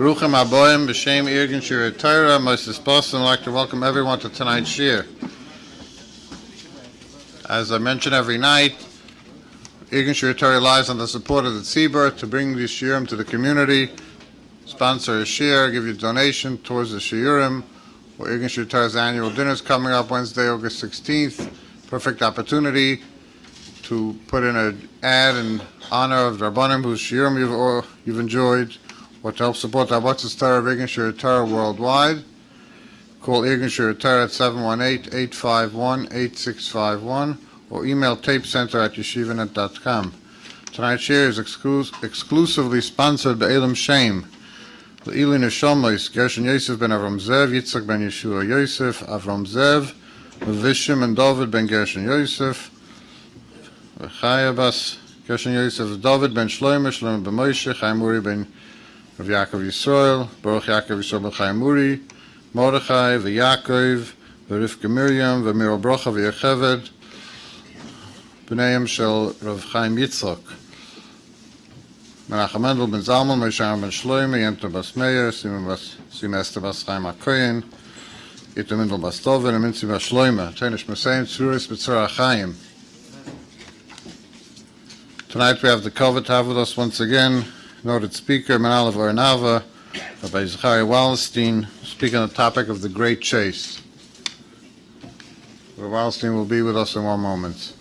Bruchim Aboim, B'Shem Irgun Shir Torah, Moses Boston. I'd like to welcome everyone to tonight's shir. As I mention every night, Irgun Shir Torah relies on the support of the Tzibur to bring these shiurim to the community, sponsor a shir, give you a donation towards the shiurim. Irgun Shir Torah's annual dinner is coming up Wednesday, August 16th. Perfect opportunity to put in an ad in honor of the Rabbanim whose shiurim you've enjoyed, or to help support the Avodas Torah of Irgun Shir Torah worldwide. Call Irgun Shir Torah at 718-851-8651 or email tapecenter@yeshivanet.com. Tonight's shir is exclusively sponsored by Elam Shem. Le'ili Neshomis, Gershon Yosef ben Avram Zev, Yitzchak ben Yeshua Yosef, Avram Zev, Vishim and David ben Gershon Yosef, Chaya bas Gershon Yosef, David ben Shlomo, Shlomo ben Moshe, Chaim Muri ben Rav Yaakov Yisrael, Baruch Yaakov Yisrael ben Chaim Muri, Mordechai v'Yaakov, v'Rivka Miriam, v'Miro Brocha v'Yecheved, b'neiim shel Rav Chaim Yitzchak, Menachem Mendel ben Zalman, Moshe ben Shlomo, Yemta bas Meir, Sima Esther bas Chaim HaKoyen, Yitta Mendel bas Doven, and Minzi bas Shlomo, Teinish Mesein, Tzuris b'Tzor HaChaim. Tonight we have the cover to have with us once again, noted speaker, Menal of Ornava, Rabbi Zecharya Wallerstein, speaking on the topic of the Great Chase. Rabbi Wallerstein will be with us in one moment.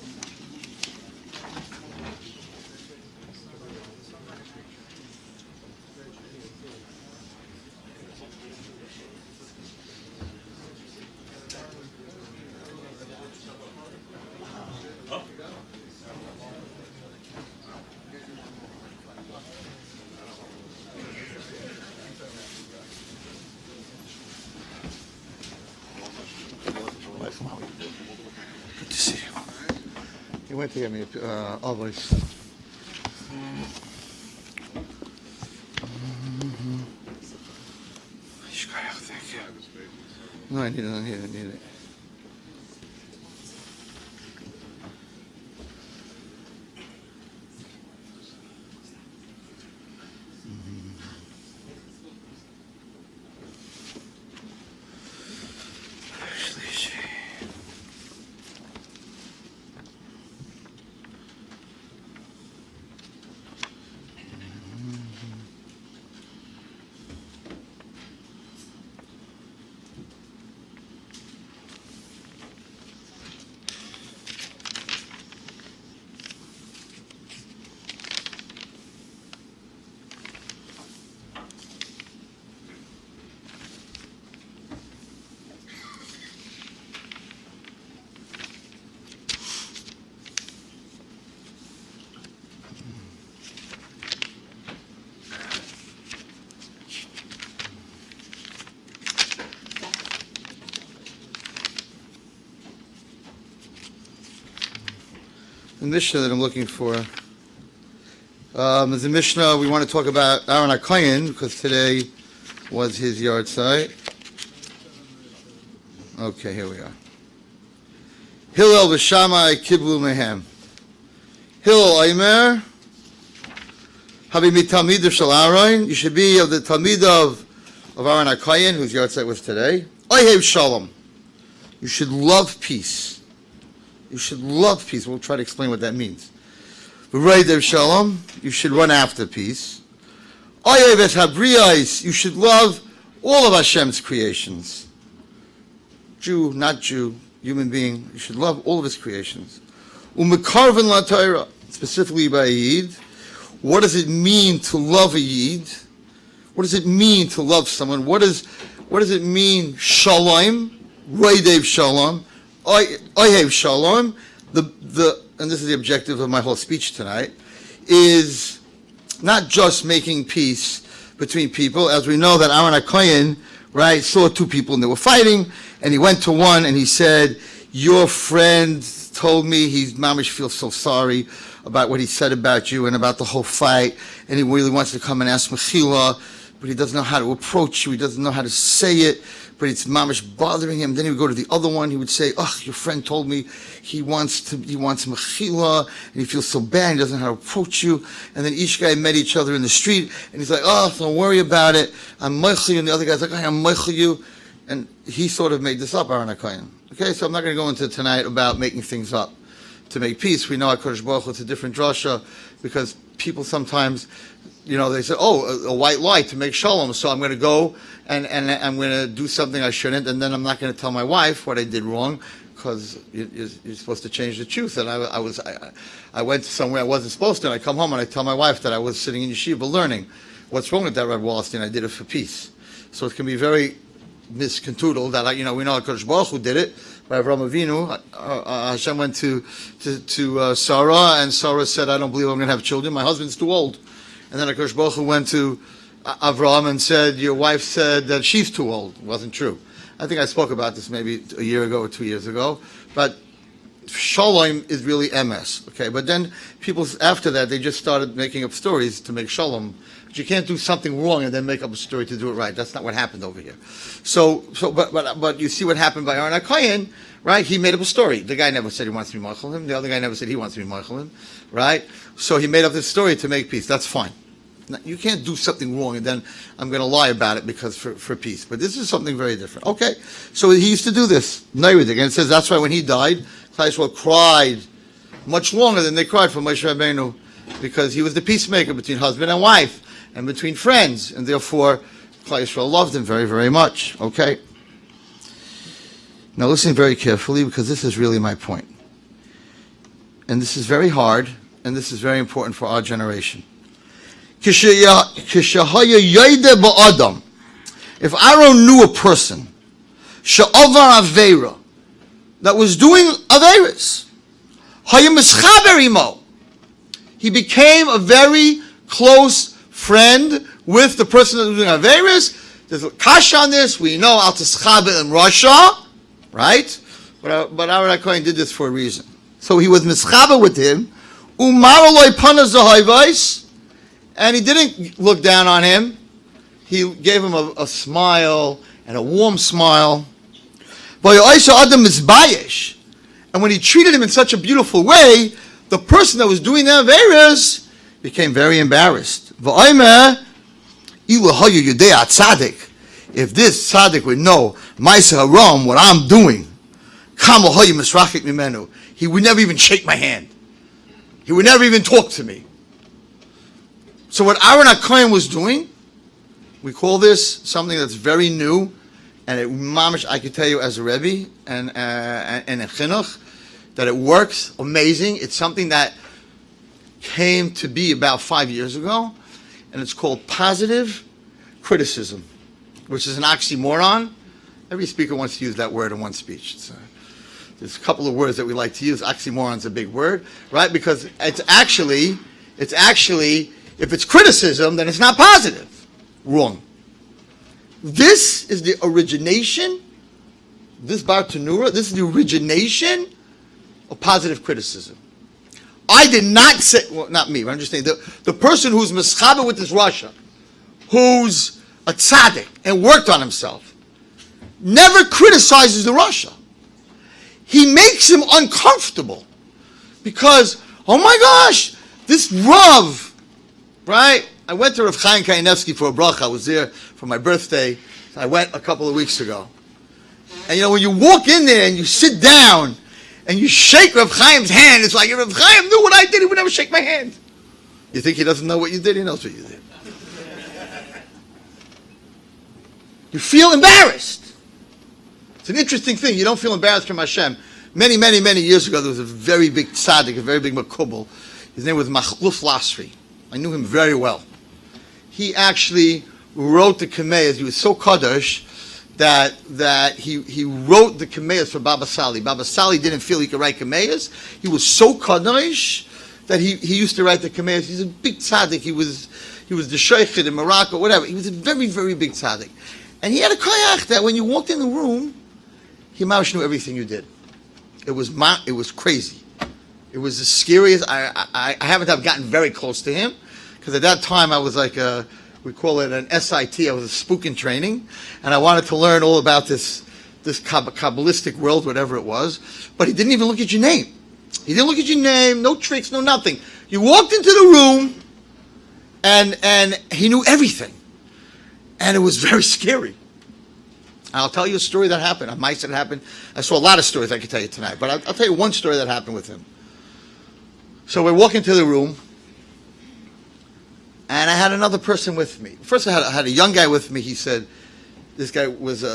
Good to see you. He went to get me always. Thank you. No, I need it. The Mishnah that I'm looking for is the Mishnah we want to talk about Aaron HaKohen, because today was his yard site. Okay, here we are. Hillel v'Shammai kiblu mehem. Hillel Aimer, Habi mitalmid shel Aaron. You should be of the talmid of Aaron HaKohen, whose yard site was today. Rodef Shalom. You should love peace. You should love peace. We'll try to explain what that means. Rodef Shalom, you should run after peace. Oyeves Habriyos, you should love all of Hashem's creations. Jew, not Jew, human being, you should love all of his creations. Umekarven la Torah, specifically by a Yid. What does it mean to love a Yid? What does it mean to love someone? What does it mean, Shalom, Rodef Shalom? Oyev Shalom, and this is the objective of my whole speech tonight, is not just making peace between people. As we know that Aaron HaKohen, right, saw two people and they were fighting, and he went to one and he said, your friend told me Mamish feels so sorry about what he said about you and about the whole fight, and he really wants to come and ask Mechila but he doesn't know how to approach you. He doesn't know how to say it, but it's mamish bothering him. Then he would go to the other one. He would say, "Oh, your friend told me he wants mechila, and he feels so bad. He doesn't know how to approach you." And then each guy met each other in the street, and he's like, "Oh, don't worry about it. I'm meichel you," and the other guy's like, "I'm meichel you," and he sort of made this up, Aaron HaKohen. Okay, so I'm not going to go into tonight about making things up to make peace. We know HaKadosh Baruch Hu, it's a different drasha, because people sometimes, they say, "Oh, a white lie to make shalom, so I'm going to go and I'm going to do something I shouldn't, and then I'm not going to tell my wife what I did wrong, because you're supposed to change the truth." And I went somewhere I wasn't supposed to, and I come home and I tell my wife that I was sitting in yeshiva learning. What's wrong with that, Rabbi Wallerstein? I did it for peace. So it can be very misconstrued that, we know HaKadosh Baruch Hu did it. By Avraham Avinu, Hashem went to Sarah, and Sarah said, "I don't believe I'm going to have children. My husband's too old." And then HaKadosh Baruch Hu went to Avraham and said, "Your wife said that she's too old." It wasn't true. I think I spoke about this maybe a year ago or 2 years ago. But Shalom is really MS. Okay, but then people after that, they just started making up stories to make Shalom. But you can't do something wrong and then make up a story to do it right. That's not what happened over here. But you see what happened by Aaron HaKohen, right? He made up a story. The guy never said he wants to be meichel him. The other guy never said he wants to be meichel him, right? So he made up this story to make peace. That's fine. Now, you can't do something wrong and then I'm going to lie about it because for peace. But this is something very different. Okay, so he used to do this. And it says that's why when he died, Klal Yisrael cried much longer than they cried for Moshe Rabbeinu, because he was the peacemaker between husband and wife and between friends, and therefore Klal Yisrael loved him very, very much. Okay? Now listen very carefully, because this is really my point. And this is very hard, and this is very important for our generation. If Aaron knew a person she'avar aveira, that was doing aveiros, he became a very close friend with the person that was doing aveiros. There's a kasha on this. We know al tischaber in Russia, right? But Aaron HaKohen did this for a reason. So he was mischaber with him, umaroloi panaz, and he didn't look down on him. He gave him a smile, and a warm smile. And when he treated him in such a beautiful way, the person that was doing the aveiros became very embarrassed. If this tzaddik would know what I'm doing, he would never even shake my hand. He would never even talk to me. So what Aaron HaKohen was doing, we call this something that's very new, and mamish, I can tell you as a Rebbe and a chinuch, that it works amazing. It's something that came to be about 5 years ago, and it's called positive criticism, which is an oxymoron. Every speaker wants to use that word in one speech. There's a couple of words that we like to use. Oxymoron's a big word, right? Because it's actually, if it's criticism, then it's not positive. Wrong. This is the origination, this Bar Tanura, this is the origination of positive criticism. I did not say, well, not me, but I'm just saying, the person who's mischaber with this Russia, who's a tzaddik and worked on himself, never criticizes the Russia. He makes him uncomfortable because, oh my gosh, this Rav, right? I went to Rav Chaim Kainevsky for a bracha. I was there for my birthday. I went a couple of weeks ago. And when you walk in there and you sit down and you shake Rav Chaim's hand, it's like, if Rav Chaim knew what I did, he would never shake my hand. You think he doesn't know what you did? He knows what you did. You feel embarrassed. It's an interesting thing. You don't feel embarrassed from Hashem. Many, many, many years ago, there was a very big tzaddik, a very big makubal. His name was Machluf Lasri. I knew him very well. He actually wrote the Kameyas. He was so kadosh that he wrote the Kameyas for Baba Sali. Baba Sali didn't feel he could write Kameyas. He was so kadosh that he used to write the Kameyas. He's a big tzaddik. He was the sheikh in Morocco, whatever. He was a very, very big tzaddik. And he had a koyach that when you walked in the room, he maush knew everything you did. It was crazy. It was the scariest. I haven't gotten very close to him, because at that time I was like a we call it an SIT. I was a spook in training, and I wanted to learn all about this Kabbalistic world, whatever it was. But he didn't even look at your name. He didn't look at your name, no tricks, no nothing. You walked into the room, and he knew everything. And it was very scary. I'll tell you a story that happened. A mice that happened. I saw a lot of stories I could tell you tonight, but I'll tell you one story that happened with him. So we're walking to the room, and I had another person with me. First, I had a young guy with me. He said, this guy was a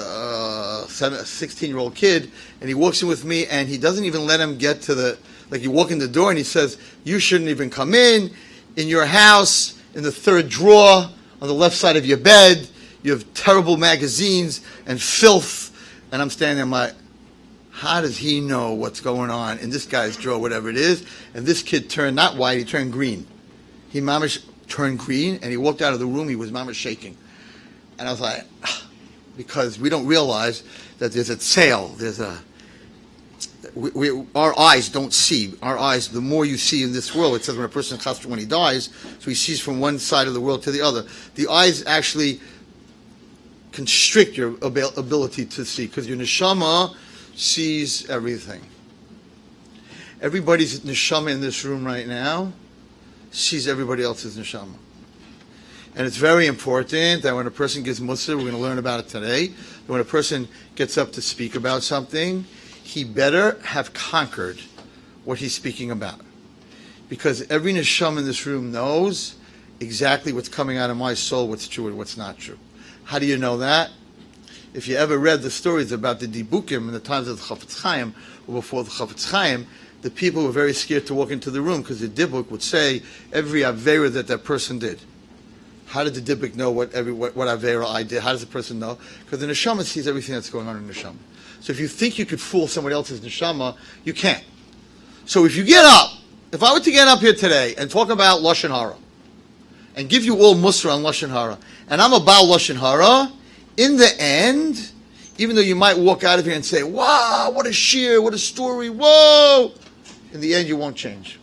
16-year-old kid, and he walks in with me, and he doesn't even let him get to the, like you walk in the door, and he says, you shouldn't even come in your house, in the third drawer, on the left side of your bed, you have terrible magazines and filth. And I'm standing there, I'm like, how does he know what's going on in this guy's drawer, whatever it is? And this kid turned not white, he turned green. He mamish turned green, and he walked out of the room, he was mamish shaking. And I was like, because we don't realize that there's a sale, there's a, our eyes don't see. Our eyes, the more you see in this world, it says when a person chas when he dies, so he sees from one side of the world to the other. The eyes actually constrict your ability to see, because your neshama sees everything. Everybody's neshama in this room right now sees everybody else's neshama. And it's very important that when a person gives mussar, we're going to learn about it today, that when a person gets up to speak about something, he better have conquered what he's speaking about. Because every neshama in this room knows exactly what's coming out of my soul, what's true and what's not true. How do you know that? If you ever read the stories about the Dibukim in the times of the Chafetz Chaim, or before the Chafetz Chaim, the people were very scared to walk into the room because the Dibuk would say every Avera that person did. How did the Dibuk know what Avera I did? How does the person know? Because the Neshama sees everything that's going on in the Neshama. So if you think you could fool somebody else's Neshama, you can't. So if you get up, if I were to get up here today and talk about Lashon Hara, and give you all Musar on Lashon Hara, and I'm about Lashon Hara, in the end, even though you might walk out of here and say, wow, what a shir, what a story, whoa, in the end you won't change.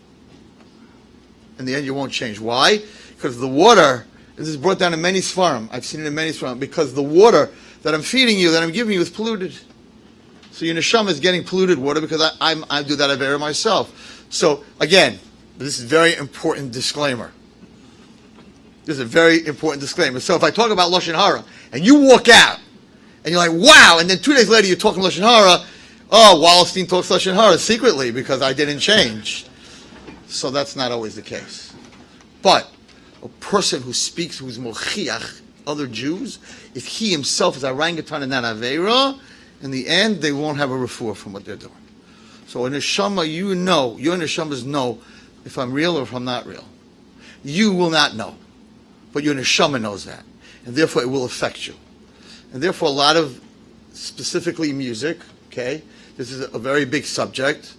In the end you won't change. Why? Because the water, this is brought down in many svarim, I've seen it in many svarim, because the water that I'm feeding you, that I'm giving you is polluted. So your neshama is getting polluted water because I do that avera myself. So again, this is a very important disclaimer. This is a very important disclaimer. So if I talk about Lashon Hara, and you walk out, and you're like, wow, and then 2 days later you're talking Lashon Hara, oh, Wallerstein talks Lashon Hara secretly because I didn't change. So that's not always the case. But a person who speaks, who's mochiach, other Jews, if he himself is a orangutan in that avera, in the end, they won't have a refuah from what they're doing. So in neshama, you know, your neshamas know if I'm real or if I'm not real. You will not know. But your neshama knows that. And therefore it will affect you. And therefore a lot of, specifically music, okay, this is a very big subject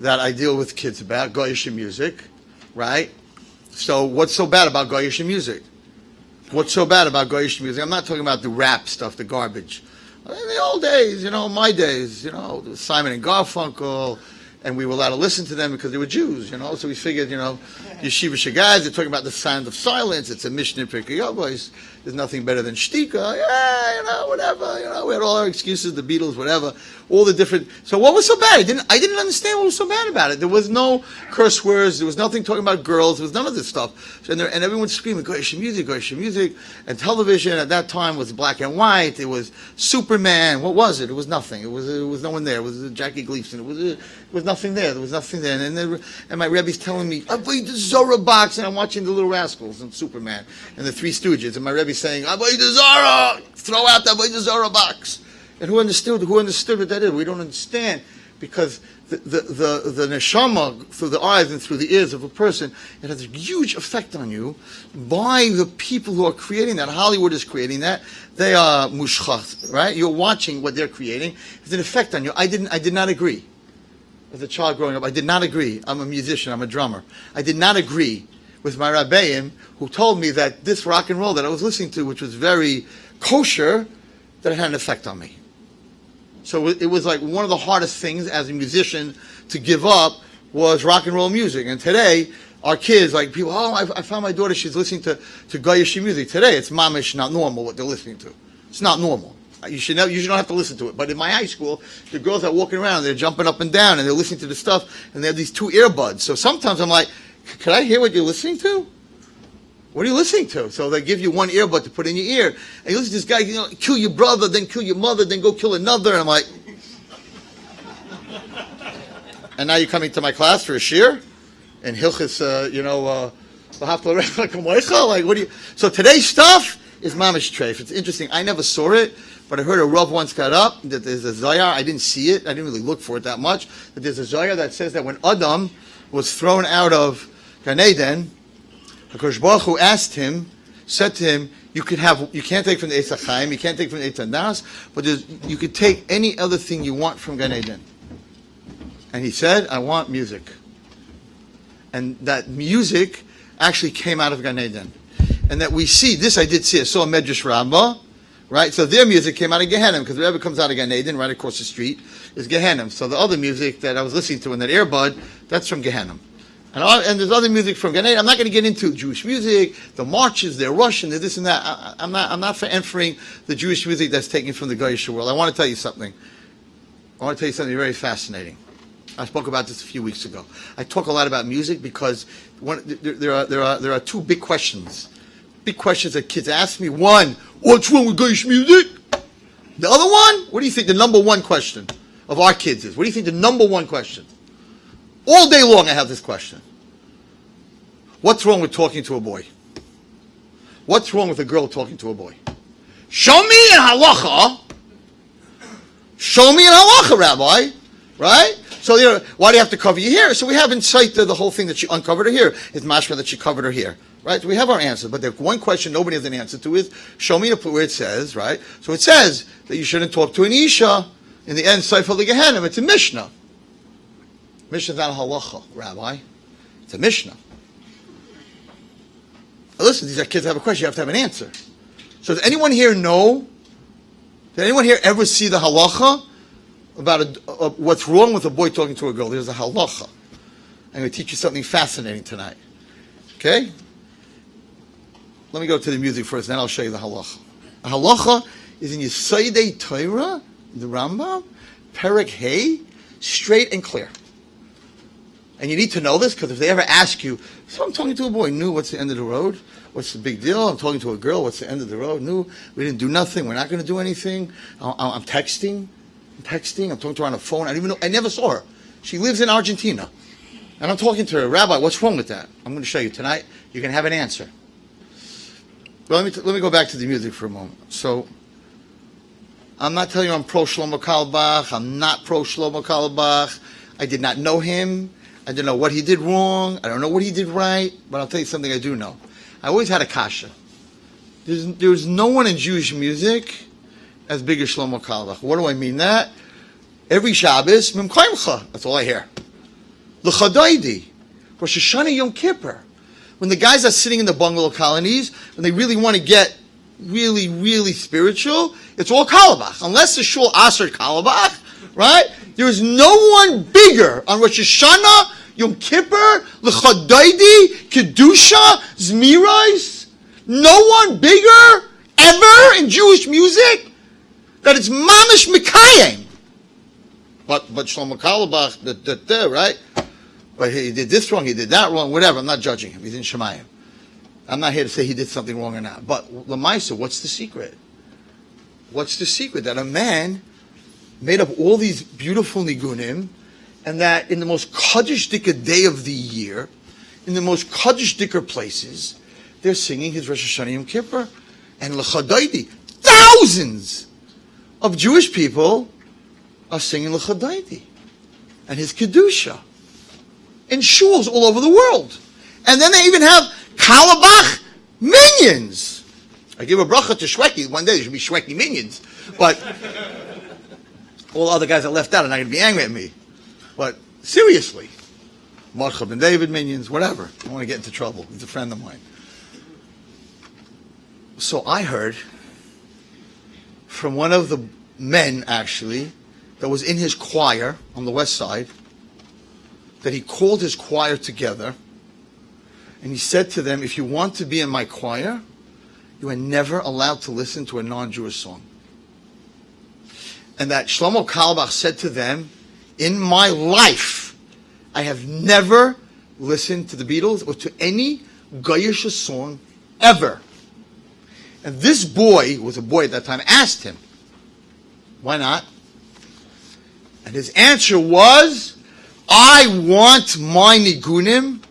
that I deal with kids about, Goyish music, right? So what's so bad about Goyish music? What's so bad about Goyish music? I'm not talking about the rap stuff, the garbage. In the old days, my days, Simon and Garfunkel, and we were allowed to listen to them because they were Jews, so we figured, Yeshiva Shagaz, they're talking about the sound of silence, it's a Mishnah Pirkei Avos, there's nothing better than Shtika, whatever, we had all our excuses, the Beatles, whatever, all the different, so what was so bad? I didn't understand what was so bad about it. There was no curse words, there was nothing talking about girls, there was none of this stuff, and everyone's screaming, Goyish music, and television at that time was black and white, it was Superman, what was it? It was nothing, it was no one there, it was Jackie Gleason, it was nothing there. There was nothing there. And my Rebbe's telling me, I played the Zorah box, and I'm watching the Little Rascals and Superman and the Three Stooges. And my Rebbe's saying, I played the Zorah! Throw out the Zorah box. And who understood what that is? We don't understand. Because the neshama, through the eyes and through the ears of a person, it has a huge effect on you by the people who are creating that. Hollywood is creating that. They are mushchat, right? You're watching what they're creating. It's an effect on you. I did not agree. As a child growing up, I did not agree. I'm a musician, I'm a drummer. I did not agree with my rabbeim who told me that this rock and roll that I was listening to, which was very kosher, that it had an effect on me. So it was like one of the hardest things as a musician to give up was rock and roll music. And today, our kids, like people, I found my daughter, she's listening to Goyish music. Today, it's mamish not normal what they're listening to. It's not normal. You should don't have to listen to it. But in my high school, the girls are walking around, they're jumping up and down, and they're listening to the stuff, and they have these 2 earbuds. So sometimes I'm like, could I hear what you're listening to? What are you listening to? So they give you 1 earbud to put in your ear, and you listen to this guy, kill your brother, then kill your mother, then go kill another, and I'm like, and now you're coming to my class for a shir? And Hilchis, like, what do you... So today's stuff is mamish treif. It's interesting. I never saw it, but I heard a Rav once got up that there's a Zayar. I didn't see it. I didn't really look for it that much. But there's a Zayar that says that when Adam was thrown out of Gan Eden, HaKadosh Baruch Hu said to him, you can't take from the Eitz HaChaim, you can't take from the Eitz HaDas, but you could take any other thing you want from Gan Eden. And he said, I want music. And that music actually came out of Gan Eden. And that we see, this I did see, I saw a Medrash Rabbah, right? So their music came out of Gehenna, because whatever comes out of Gan Eden, right across the street, is Gehenna. So the other music that I was listening to in that earbud, that's from Gehenna. And there's other music from Gan Eden. I'm not going to get into Jewish music, the marches, they're Russian, they're this and that. I'm not for entering the Jewish music that's taken from the Goyish world. I want to tell you something. Very fascinating. I spoke about this a few weeks ago. I talk a lot about music because there are 2 big questions. Big questions that kids ask me. One, what's wrong with Goyish music? The other one, what do you think the number 1 question of our kids is? What do you think the number 1 question? All day long I have this question. What's wrong with talking to a boy? What's wrong with a girl talking to a boy? Show me in halacha. Show me in halacha, Rabbi. Right? So why do you have to cover your hair? So we have in sight the whole thing that she uncovered her hair. It's mashma that she covered her hair. Right? So we have our answer. But the one question nobody has an answer to is, show me where it says, right? So it says that you shouldn't talk to an isha in the end, Sefer Gehenim. It's a Mishnah. Mishnah's not a halacha, Rabbi. It's a Mishnah. Now listen, these are kids that have a question. You have to have an answer. So does anyone here know? Did anyone here ever see the halacha about what's wrong with a boy talking to a girl? There's a halacha. I'm going to teach you something fascinating tonight. Okay? Let me go to the music first, then I'll show you the halacha. The halacha is in Yesodei Torah, the Rambam, Perek Hey, straight and clear. And you need to know this, because if they ever ask you, so I'm talking to a boy, no, what's the end of the road? What's the big deal? I'm talking to a girl, what's the end of the road? No, we didn't do nothing, we're not going to do anything. I'm texting, I'm talking to her on the phone. I don't even know, I never saw her. She lives in Argentina. And I'm talking to her, Rabbi, what's wrong with that? I'm going to show you tonight. You can have an answer. But let me go back to the music for a moment. So, I'm not telling you I'm pro Shlomo Carlebach. I'm not pro Shlomo Carlebach. I did not know him. I didn't know what he did wrong. I don't know what he did right. But I'll tell you something I do know. I always had a kasha. There's no one in Jewish music as big as Shlomo Carlebach. What do I mean that? Every Shabbos, Mem Chaimcha. That's all I hear. L'chadaidi, Rosh Hashanah, Yom Kippur. When the guys are sitting in the bungalow colonies, when they really want to get really, really spiritual, it's all Carlebach. Unless the shul Aser Carlebach, right? There is no one bigger on Rosh Hashanah, Yom Kippur, L'chadaidi, Kedusha, Zmirais. No one bigger ever in Jewish music that it's Mamish Mikayim. But Shlomo Carlebach, right? But he did this wrong, he did that wrong, whatever. I'm not judging him. He's in Shemayim. I'm not here to say he did something wrong or not. But Lamaisa, what's the secret? What's the secret? That a man made up all these beautiful nigunim, and that in the most Kaddish Dicker day of the year, in the most Kaddish Dicker places, they're singing his Rosh Hashanah Yom Kippur. And L'chadaidi, thousands of Jewish people are singing L'chadaidi and his Kedusha in shuls all over the world. And then they even have Carlebach minions. I give a bracha to Shweki. One day there should be Shweki minions. But all the other guys that left out are not going to be angry at me. But seriously, Marcha ben David minions, whatever. I don't want to get into trouble. He's a friend of mine. So I heard from one of the men, actually, that was in his choir on the west side, that he called his choir together And he said to them, if you want to be in my choir, you are never allowed to listen to a non-Jewish song. And that Shlomo Carlebach said to them, in my life, I have never listened to the Beatles or to any Goyish song ever. And this boy, who was a boy at that time, asked him, why not? And his answer was, I want my nigunim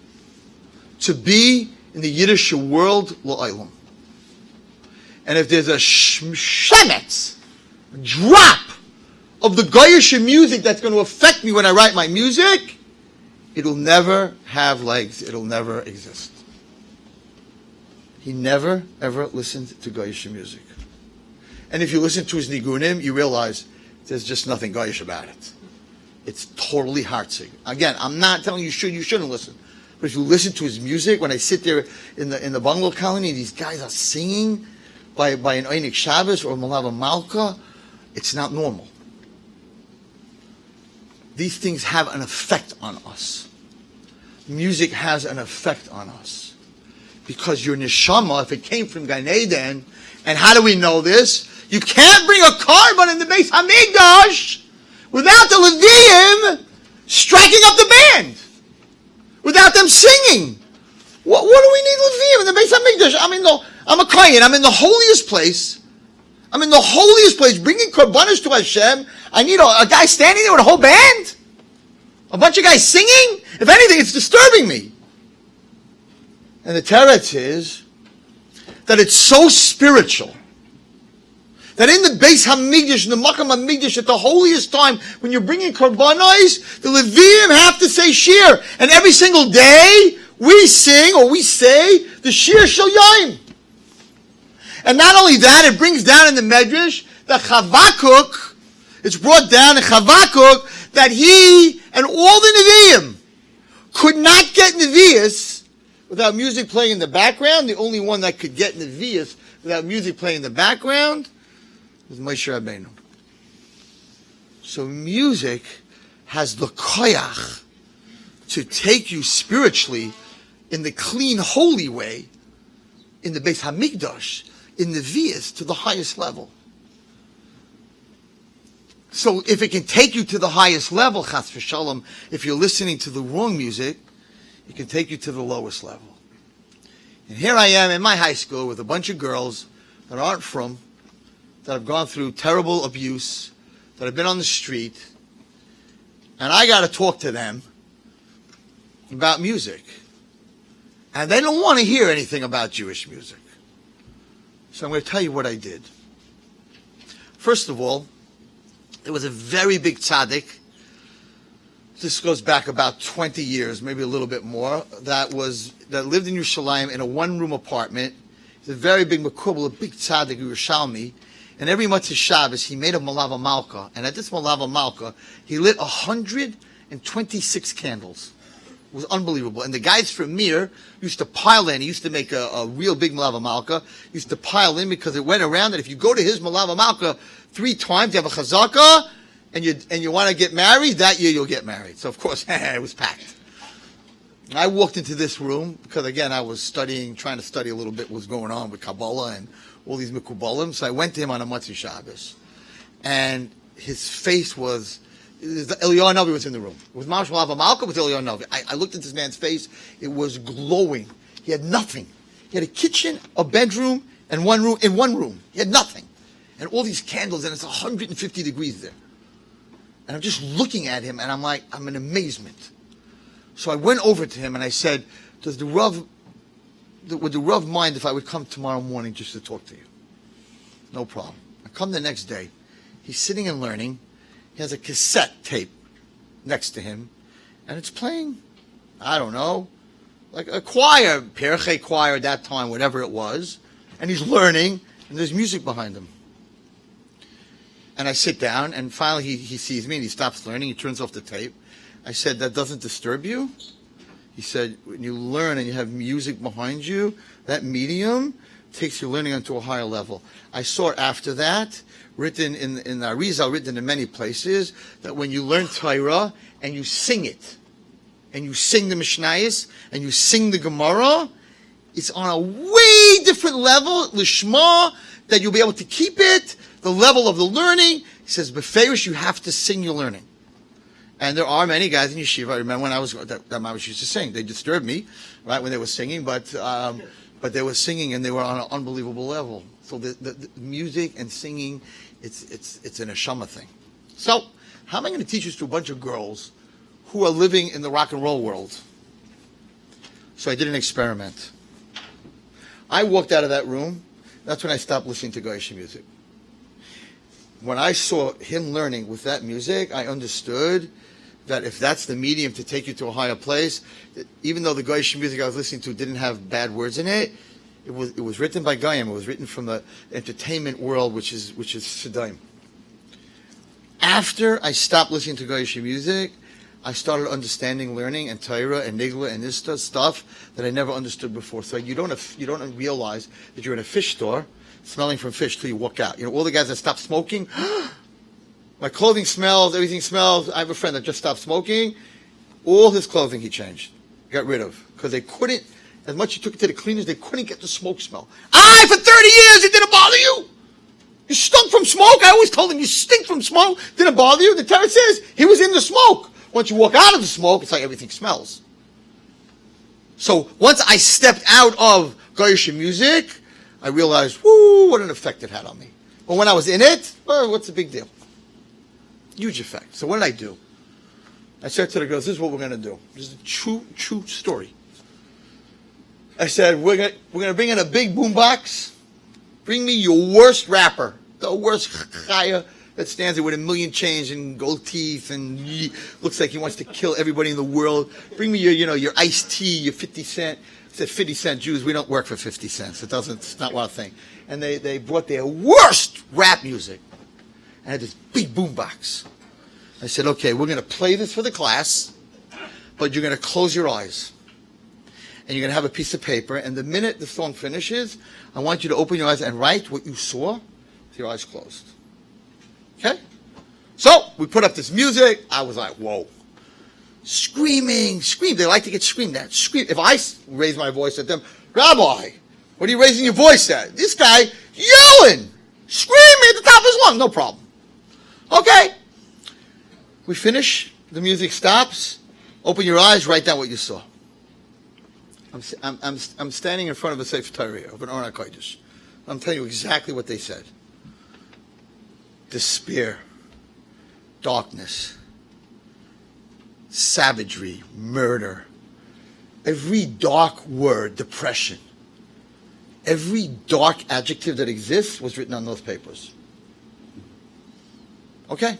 to be in the Yiddish world la'olam. And if there's a shemetz, a drop of the Goyish music that's going to affect me when I write my music, it'll never have legs. It'll never exist. He never, ever listened to Goyish music. And if you listen to his nigunim, you realize there's just nothing Goyish about it. It's totally heartsig. Again, I'm not telling you shouldn't listen. But if you listen to his music, when I sit there in the bungalow colony, these guys are singing by an Einik Shabbos or Malava Malka, it's not normal. These things have an effect on us. Music has an effect on us. Because your neshama, if it came from Gan Eden, and how do we know this? You can't bring a carbon in the Beis Hamikdash without the Leviim striking up the band. Without them singing. What do we need Leviim in the Beis Hamikdash? I'm a kohen. I'm in the holiest place. I'm in the holiest place bringing korbanos to Hashem. I need a guy standing there with a whole band? A bunch of guys singing? If anything, it's disturbing me. And the teretz is that it's so spiritual that in the Beis Hamikdash, in the Makam Hamikdash, at the holiest time, when you're bringing korbanos, the Leviim have to say shir. And every single day, we sing, or we say, the shir shel Yaim. And not only that, it brings down in the Medrash that Chavakuk, it's brought down in Chavakuk, that he and all the Nevi'im could not get Nevi'us without music playing in the background. The only one that could get Nevi'us without music playing in the background was Moshe Rabbeinu. So music has the koyach to take you spiritually in the clean, holy way, in the Beis Hamikdash, in the Nevi'us, to the highest level. So if it can take you to the highest level, chas v'shalom, if you're listening to the wrong music, it can take you to the lowest level. And here I am in my high school with a bunch of girls that aren't from, that have gone through terrible abuse, that have been on the street, and I got to talk to them about music. And they don't want to hear anything about Jewish music. So I'm going to tell you what I did. First of all, there was a very big tzaddik. This goes back about 20 years, maybe a little bit more, that lived in Yerushalayim in a one-room apartment. He's a very big makubal, a big tzaddik, Yerushalmi. And every Motzei Shabbos, he made a Malava Malka. And at this Malava Malka, he lit 126 candles. It was unbelievable. And the guys from Mir used to pile in. He used to make a real big Malava Malka. He used to pile in because it went around that if you go to his Malava Malka 3 times, you have a chazaka, and you want to get married, that year you'll get married. So, of course, it was packed. I walked into this room because, again, I was trying to study a little bit what was going on with Kabbalah and all these Mekubalim. So I went to him on a Motzei Shabbos. And his face was, Eliyahu Navi was in the room. It was Mamash Malava Malka with Eliyahu Navi. I looked at this man's face. It was glowing. He had nothing. He had a kitchen, a bedroom, and one room in one room. He had nothing. And all these candles, and it's 150 degrees there. And I'm just looking at him, and I'm in amazement. So I went over to him, and I said, would the Rav mind if I would come tomorrow morning just to talk to you? No problem. I come the next day. He's sitting and learning. He has a cassette tape next to him, and it's playing, I don't know, like a choir, Perche choir at that time, whatever it was, and he's learning, and there's music behind him. And I sit down, and finally he sees me, and he stops learning, he turns off the tape. I said, that doesn't disturb you? He said, when you learn and you have music behind you, that medium takes your learning onto a higher level. I saw it after that, written in Arizal, written in many places, that when you learn Torah and you sing it, and you sing the Mishnayos, and you sing the Gemara, it's on a way different level, Lishma, that you'll be able to keep it, the level of the learning. He says, Beferish, you have to sing your learning. And there are many guys in yeshiva, I remember when I was, that Mamash used to sing. They disturbed me, right, when they were singing, but they were singing and they were on an unbelievable level. So the music and singing, it's an neshama thing. So, how am I going to teach this to a bunch of girls who are living in the rock and roll world? So I did an experiment. I walked out of that room. That's when I stopped listening to Goyish music. When I saw him learning with that music, I understood that if that's the medium to take you to a higher place, even though the Goyish music I was listening to didn't have bad words in it, it was written by Goyim. It was written from the entertainment world, which is Sedaim. After I stopped listening to Goyish music, I started understanding, learning, and Torah and Nigla and this stuff that I never understood before. So you don't realize that you're in a fish store smelling from fish till you walk out. You know, all the guys that stopped smoking, my clothing smells, everything smells. I have a friend that just stopped smoking. All his clothing he changed, got rid of, because they couldn't, as much as he took it to the cleaners, they couldn't get the smoke smell. For 30 years, it didn't bother you? You stunk from smoke? I always told him, you stink from smoke. Didn't bother you? The Torah says he was in the smoke. Once you walk out of the smoke, it's like everything smells. So once I stepped out of Goyish music, I realized, whoo, what an effect it had on me. But when I was in it, well, what's the big deal? Huge effect. So what did I do? I said to the girls, this is what we're going to do. This is a true story. I said, we're going to bring in a big boombox. Bring me your worst rapper, the worst chaya that stands there with 1,000,000 chains and gold teeth and looks like he wants to kill everybody in the world. Bring me your iced tea, your 50 cent. I said 50 cent Jews, we don't work for 50 cents. It's not one thing. And they brought their worst rap music. I had this big boombox. I said, okay, we're going to play this for the class, but you're going to close your eyes. And you're going to have a piece of paper, and the minute the song finishes, I want you to open your eyes and write what you saw with your eyes closed. Okay? So, we put up this music. I was like, whoa. Screaming. They like to get screamed at. Scream. If I raise my voice at them, Rabbi, what are you raising your voice at? This guy yelling, screaming at the top of his lungs. No problem. Okay. We finish. The music stops. Open your eyes. Write down what you saw. I'm standing in front of a Sefer Torah of an Aron HaKodesh. I'm telling you exactly what they said. Despair, darkness, savagery, murder. Every dark word, depression. Every dark adjective that exists was written on those papers. Okay?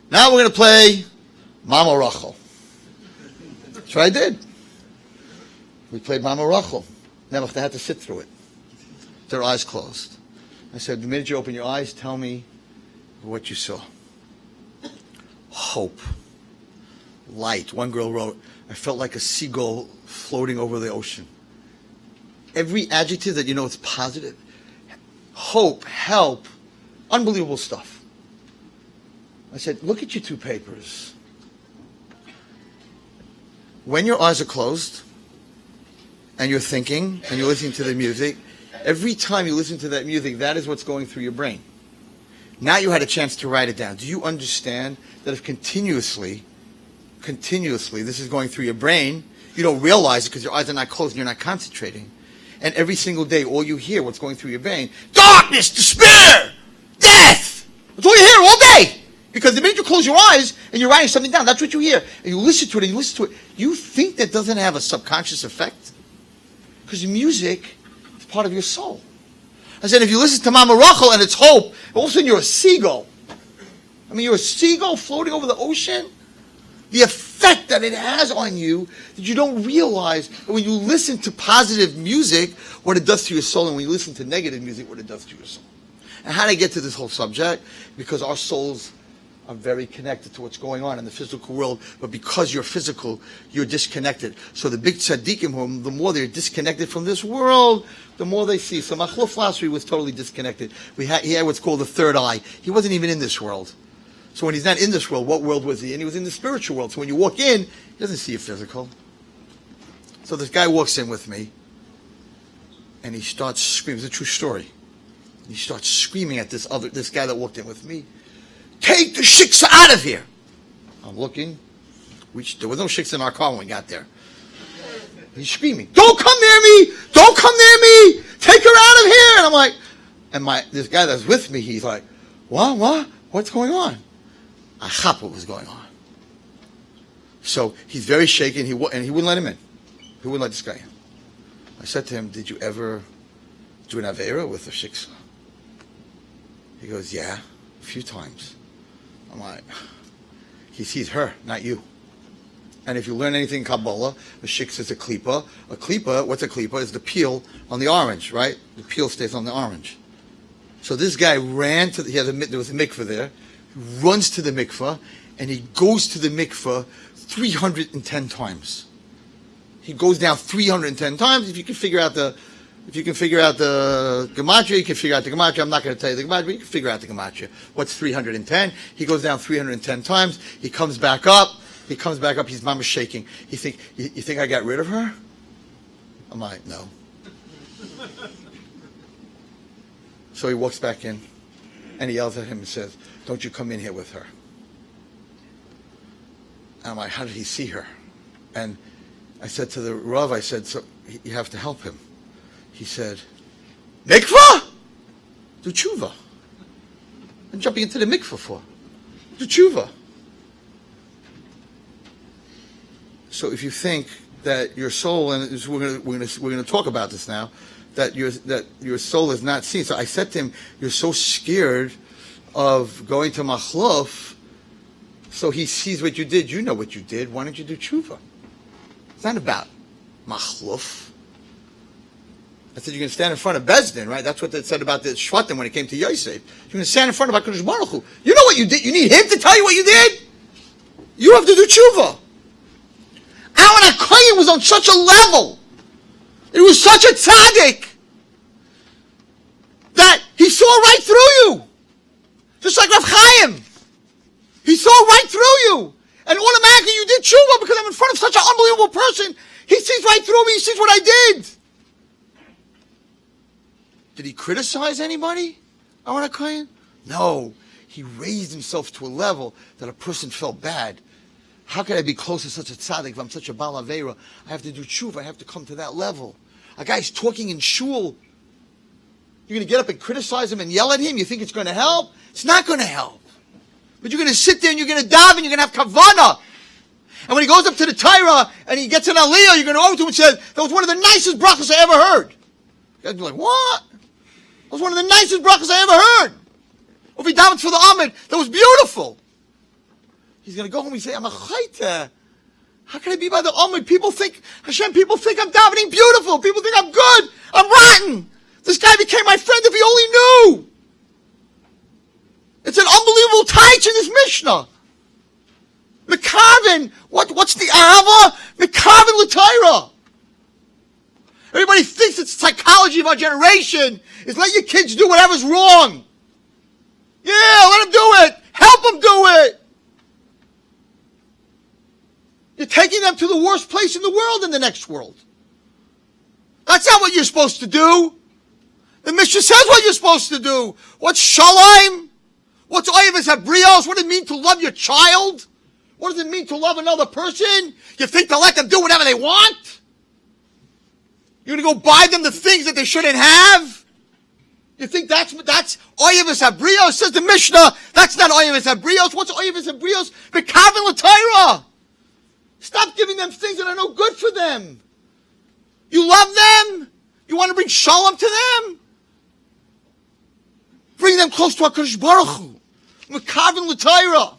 Now we're going to play Mama Rachel. That's what I did. We played Mama Rachel. Never had to sit through it. Their eyes closed. I said, the minute you open your eyes, tell me what you saw. Hope. Light. One girl wrote, I felt like a seagull floating over the ocean. Every adjective that you know is positive. Hope, help, unbelievable stuff. I said, look at your two papers. When your eyes are closed, and you're thinking, and you're listening to the music, every time you listen to that music, that is what's going through your brain. Now you had a chance to write it down. Do you understand that if continuously, this is going through your brain, you don't realize it because your eyes are not closed and you're not concentrating. And every single day, all you hear, what's going through your brain, darkness, despair, death. That's all you hear all day. Because the minute you close your eyes and you're writing something down, that's what you hear. And you listen to it and you listen to it. You think that doesn't have a subconscious effect? Because music is part of your soul. I said, if you listen to Mama Rachel and it's hope, all of a sudden you're a seagull. I mean, you're a seagull floating over the ocean. The effect that it has on you that you don't realize that when you listen to positive music, what it does to your soul, and when you listen to negative music, what it does to your soul. And how did I get to this whole subject? Because our souls are very connected to what's going on in the physical world, but because you're physical, you're disconnected. So the big tzaddikim, the more they're disconnected from this world, the more they see. So Machluf last week was totally disconnected. He had what's called the third eye. He wasn't even in this world. So when he's not in this world, what world was he in? He was in the spiritual world. So when you walk in, he doesn't see you physical. So this guy walks in with me, and he starts screaming. It's a true story. He starts screaming at this guy that walked in with me. Take the shiksa out of here. I'm looking. There was no shiksa in our car when we got there. He's screaming, don't come near me! Don't come near me! Take her out of here! And I'm like, this guy that's with me, he's like, what? What's going on? I chop what was going on. So he's very shaken, and he wouldn't let him in. He wouldn't let this guy in. I said to him, did you ever do an Aveira with a shiksa? He goes, yeah, a few times. I'm like, he sees her, not you. And if you learn anything in Kabbalah, a shiksa is a klipa. A klipa, what's a klipa? Is the peel on the orange, right? The peel stays on the orange. So this guy ran to, there was a mikveh there. He runs to the mikveh, and he goes to the mikveh 310 times. He goes down 310 times. If you can figure out the gematria, you can figure out the gematria. I'm not going to tell you the gematria, but you can figure out the gematria. What's 310? He goes down 310 times. He comes back up. His mom is shaking. You think I got rid of her? I'm like, no. So he walks back in, and he yells at him and says, don't you come in here with her. And I'm like, how did he see her? And I said to the Rav, so you have to help him. He said, mikvah? Do tshuva. I'm jumping into the mikvah for. Do tshuva. So if you think that your soul, and we're going to talk about this now, that your soul is not seen. So I said to him, you're so scared of going to machluf, so he sees what you did. You know what you did. Why don't you do tshuva? It's not about machluf. I said, you're going to stand in front of Bezdin, right? That's what they said about the Shvatim when it came to Yosef. You're going to stand in front of HaKadosh Baruch Hu. You know what you did. You need him to tell you what you did. You have to do tshuva. Aaron HaKohen was on such a level. It was such a tzaddik that he saw right through you. Just like Rav Chaim. He saw right through you. And automatically you did tshuva because I'm in front of such an unbelievable person. He sees right through me. He sees what I did. Did he criticize anybody? Aaron HaKohen? No. He raised himself to a level that a person felt bad. How can I be close to such a tzaddik if I'm such a Baal Aveira? I have to do tshuva. I have to come to that level. A guy's talking in shul. You're going to get up and criticize him and yell at him? You think it's going to help? It's not going to help. But you're going to sit there and you're going to daven and you're going to have kavanah. And when he goes up to the Torah and he gets an aliyah, you're going to go to him and say, that was one of the nicest brachas I ever heard. You guys be like, what? That was one of the nicest brachas I ever heard. Or if he davens for the Amid, that was beautiful. He's going to go home and say, I'm a chayte. How can I be by the Amid? People think I'm davening beautiful. People think I'm good. I'm rotten. This guy became my friend if he only knew. It's an unbelievable taich in this Mishnah. Mekavin, what's the Ahava? Mekavin l'Torah. Everybody thinks it's the psychology of our generation. Is let your kids do whatever's wrong. Yeah, let them do it. Help them do it. You're taking them to the worst place in the world in the next world. That's not what you're supposed to do. The Mishnah says what you're supposed to do. What's shalom? What's oyevus habrios? What does it mean to love your child? What does it mean to love another person? You think to let them do whatever they want? You're going to go buy them the things that they shouldn't have? You think that's oyevus habrios? Says the Mishnah. That's not oyevus habrios. What's oyevus habrios? Mekavin l'Torah. Stop giving them things that are no good for them. You love them. You want to bring shalom to them. Bring them close to HaKadosh Baruch Hu. Mekavin l'Torah.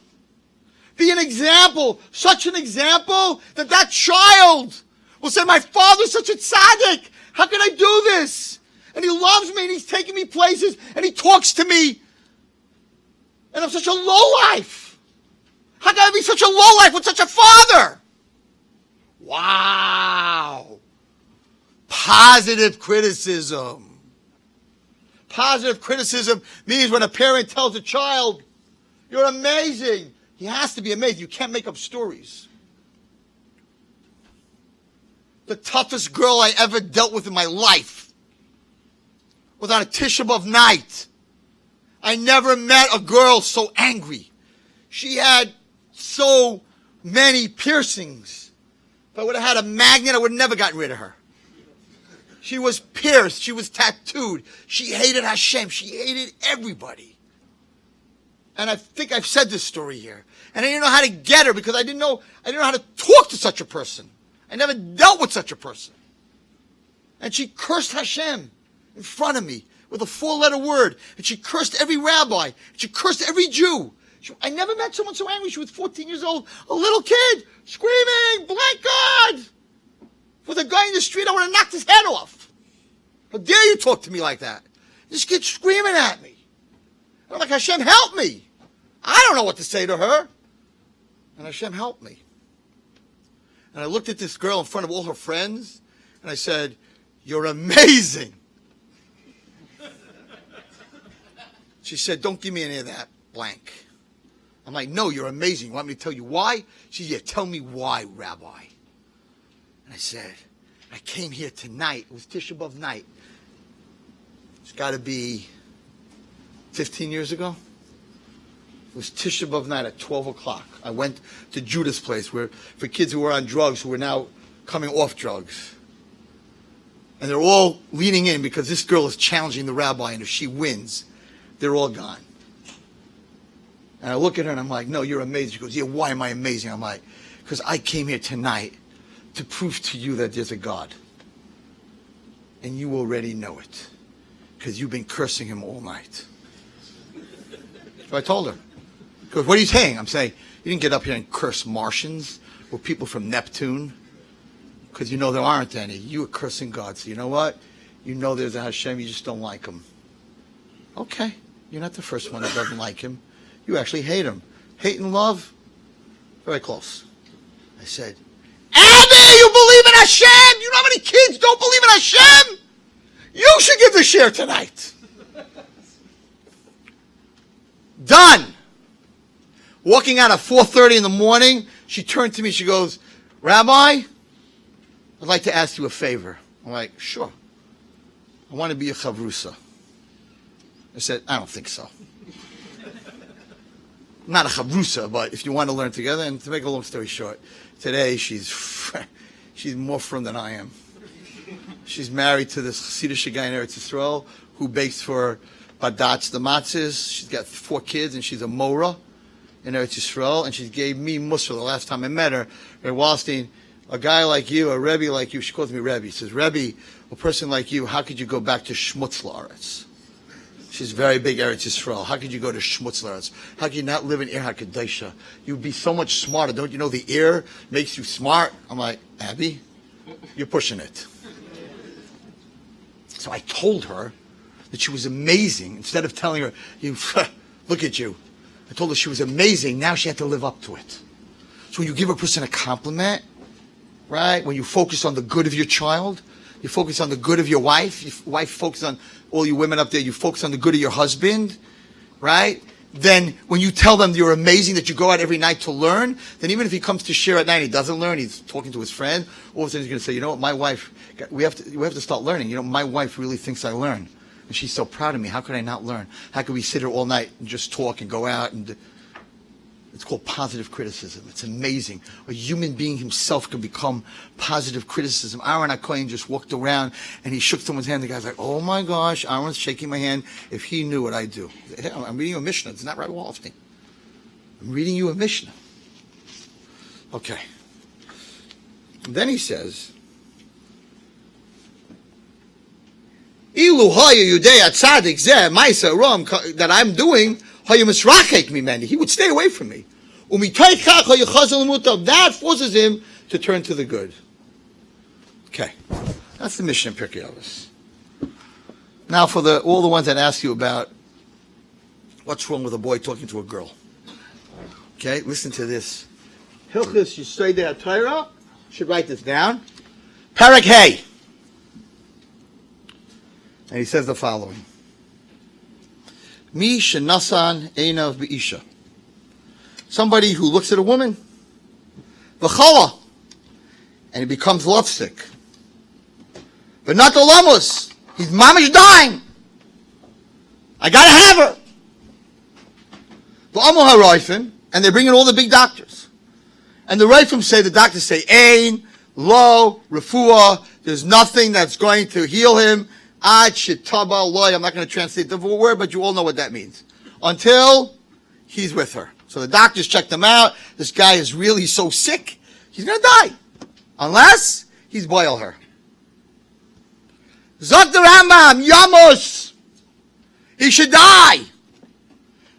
Be an example, such an example that child will say, my father's such a tzaddik. How can I do this? And he loves me and he's taking me places and he talks to me. And I'm such a lowlife. How can I be such a lowlife with such a father? Wow. Positive criticism. Positive criticism means when a parent tells a child, You're amazing. He has to be amazing. You can't make up stories. The toughest girl I ever dealt with in my life was on a Tisha B'Av night. I never met a girl so angry. She had so many piercings. If I would have had a magnet, I would have never gotten rid of her. She was pierced. She was tattooed. She hated Hashem. She hated everybody. And I think I've said this story here. And I didn't know how to get her because I didn't know how to talk to such a person. I never dealt with such a person. And she cursed Hashem in front of me with a 4-letter word. And she cursed every rabbi. And she cursed every Jew. I never met someone so angry. She was 14 years old, a little kid, screaming, "Blank God!" With a guy in the street, I would have knocked his head off. How dare you talk to me like that? This kid screaming at me. And I'm like, Hashem, help me. I don't know what to say to her. And Hashem helped me. And I looked at this girl in front of all her friends, and I said, "You're amazing." She said, "Don't give me any of that blank." I'm like, "No, you're amazing. You want me to tell you why?" She said, "Yeah, tell me why, Rabbi." And I said, "I came here tonight." It was Tisha B'Av night. It's got to be 15 years ago. It was Tisha B'Av night at 12 o'clock. I went to Judah's place where for kids who were on drugs, who were now coming off drugs. And they're all leaning in because this girl is challenging the rabbi, and if she wins, they're all gone. And I look at her and I'm like, "No, you're amazing." She goes, "Yeah, why am I amazing?" I'm like, "Because I came here tonight to prove to you that there's a God. And you already know it. Because you've been cursing him all night." So I told her. She goes, "What are you saying?" I'm saying, "You didn't get up here and curse Martians or people from Neptune. Because you know there aren't any. You were cursing God. So you know what? You know there's a Hashem, you just don't like him." Okay, you're not the first one that doesn't like him. You actually hate him. Hate and love, very close. I said, "Abby, you believe in Hashem? You know how many kids don't believe in Hashem? You should give the share tonight." Done. Walking out at 4:30 in the morning, she turned to me, she goes, "Rabbi, I'd like to ask you a favor." I'm like, "Sure. I want to be a chavrusa." I said, "I don't think so. I'm not a chavrusa, but if you want to learn together." And to make a long story short, today she's more frum than I am. She's married to this Chassidish guy in Eretz Yisrael who bakes for Badatz the matzahs. She's got 4 kids, and she's a Mora in Eretz Yisrael. And she gave me Musar the last time I met her. Rabbi Wallerstein, a guy like you, a Rebbe like you, she calls me Rebbe. She says, "Rebbe, a person like you, how could you go back to Shmutz La'aretz?" She's very big Eretz Yisrael. How could you go to Shmutz La'aretz? How could you not live in Ir HaKadesha? You'd be so much smarter. Don't you know the Ir makes you smart? I'm like, "Abby, you're pushing it." So I told her that she was amazing. Instead of telling her, "You look at you," I told her she was amazing. Now she had to live up to it. So when you give a person a compliment, right? When you focus on the good of your child, you focus on the good of your wife. Your wife focuses on all you women up there. You focus on the good of your husband, right? Then when you tell them you're amazing, that you go out every night to learn, then even if he comes to share at night, he doesn't learn, he's talking to his friend, all of a sudden he's going to say, "You know what, my wife, we have to start learning. You know, my wife really thinks I learn. And she's so proud of me. How could I not learn? How could we sit here all night and just talk and go out?" And it's called positive criticism. It's amazing. A human being himself can become positive criticism. Aaron HaKohen just walked around and he shook someone's hand. The guy's like, "Oh my gosh, Aaron's shaking my hand. If he knew what I do." Hey, I'm reading you a Mishnah. It's not Rabbi Wallerstein. I'm reading you a Mishnah. Okay. And then he says, "Ilu haya yudei atzadik zeh ma'isa rom that I'm doing, he would stay away from me. That forces him to turn to the good." Okay, that's the Mishnah in Pirkei Avos. Now for all the ones that ask you about what's wrong with a boy talking to a girl. Okay, listen to this. Hilchos Yesodei HaTorah. Should write this down. Parak Hey. And he says the following. Mi shenasan einav be'isha. somebody who looks at a woman, v'chala, and he becomes lovesick. But not the lamos. He's mamish dying. I gotta have her. The Amu HaRoifim, and they bring in all the big doctors. And the Roifim say, the doctors say, Ein, Lo, Refuah, there's nothing that's going to heal him. Ad Shitaba Loy. I'm not going to translate the word, but you all know what that means. Until he's with her. So the doctors checked him out. This guy is really so sick, he's going to die. Unless he's boil her. Zok the Rambam, Yamos. He should die.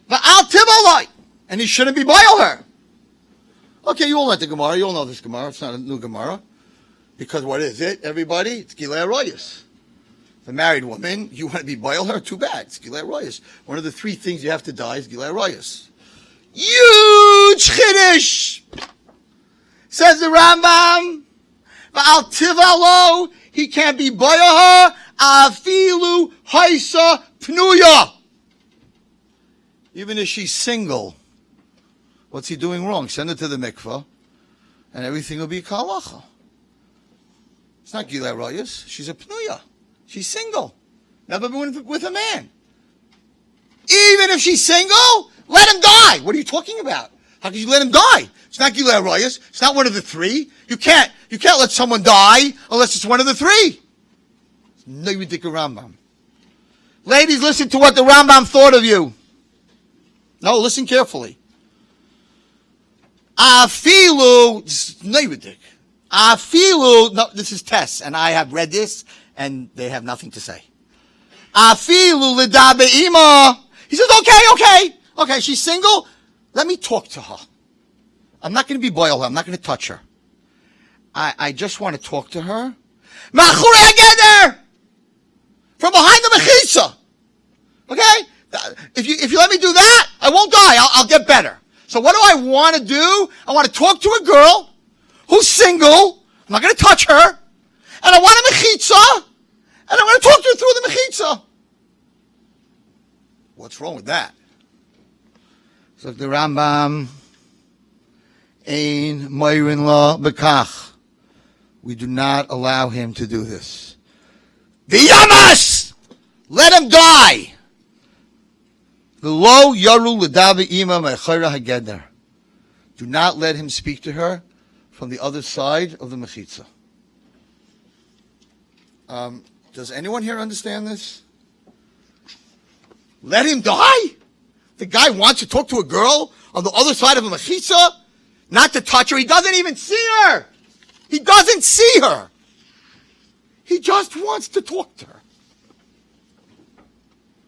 Va'al Tibaloi. And he shouldn't be boil her. Okay, you all know the Gemara. You all know this Gemara. It's not a new Gemara. Because what is it, everybody? It's Gilei Arroyos. The married woman, you want to be boil her? Too bad. It's Gilei Arroyos. One of the three things you have to die is Gilei Arroyos. Huge Chiddush! Says the Rambam. Va'al Tivalo. He can't be boil her. Afilu Haisa Pnuya. Even if she's single. What's he doing wrong? Send her to the mikvah, and everything will be kalacha. It's not Gilei Arroyos. She's a pnuya. She's single. Never been with a man. Even if she's single, let him die. What are you talking about? How can you let him die? It's not Gilei Arroyos. It's not one of the three. You can't let someone die unless it's one of the three. No, you think a Rambam. Ladies, listen to what the Rambam thought of you. No, listen carefully. Afilu, no, this is Tess, and I have read this, and they have nothing to say. Afilu l'dabe ima. He says, okay, she's single. Let me talk to her. I'm not going to be boil her. I'm not going to touch her. I just want to talk to her. Ma'achurei hageder, from behind the mechitza. Okay, if you let me do that, I won't die. I'll get better. So what do I want to do? I want to talk to a girl who's single. I'm not going to touch her. And I want a mechitza. And I'm going to talk to her through the mechitza. What's wrong with that? So the Rambam, Ein Moirin La Bekach. We do not allow him to do this. The Yamas! Let him die! The lo yaru l'dabe ima me'chayra hageder. Do not let him speak to her from the other side of the mechitza. Does anyone here understand this? Let him die? The guy wants to talk to a girl on the other side of a mechitza, not to touch her. He doesn't even see her. He doesn't see her. He just wants to talk to her.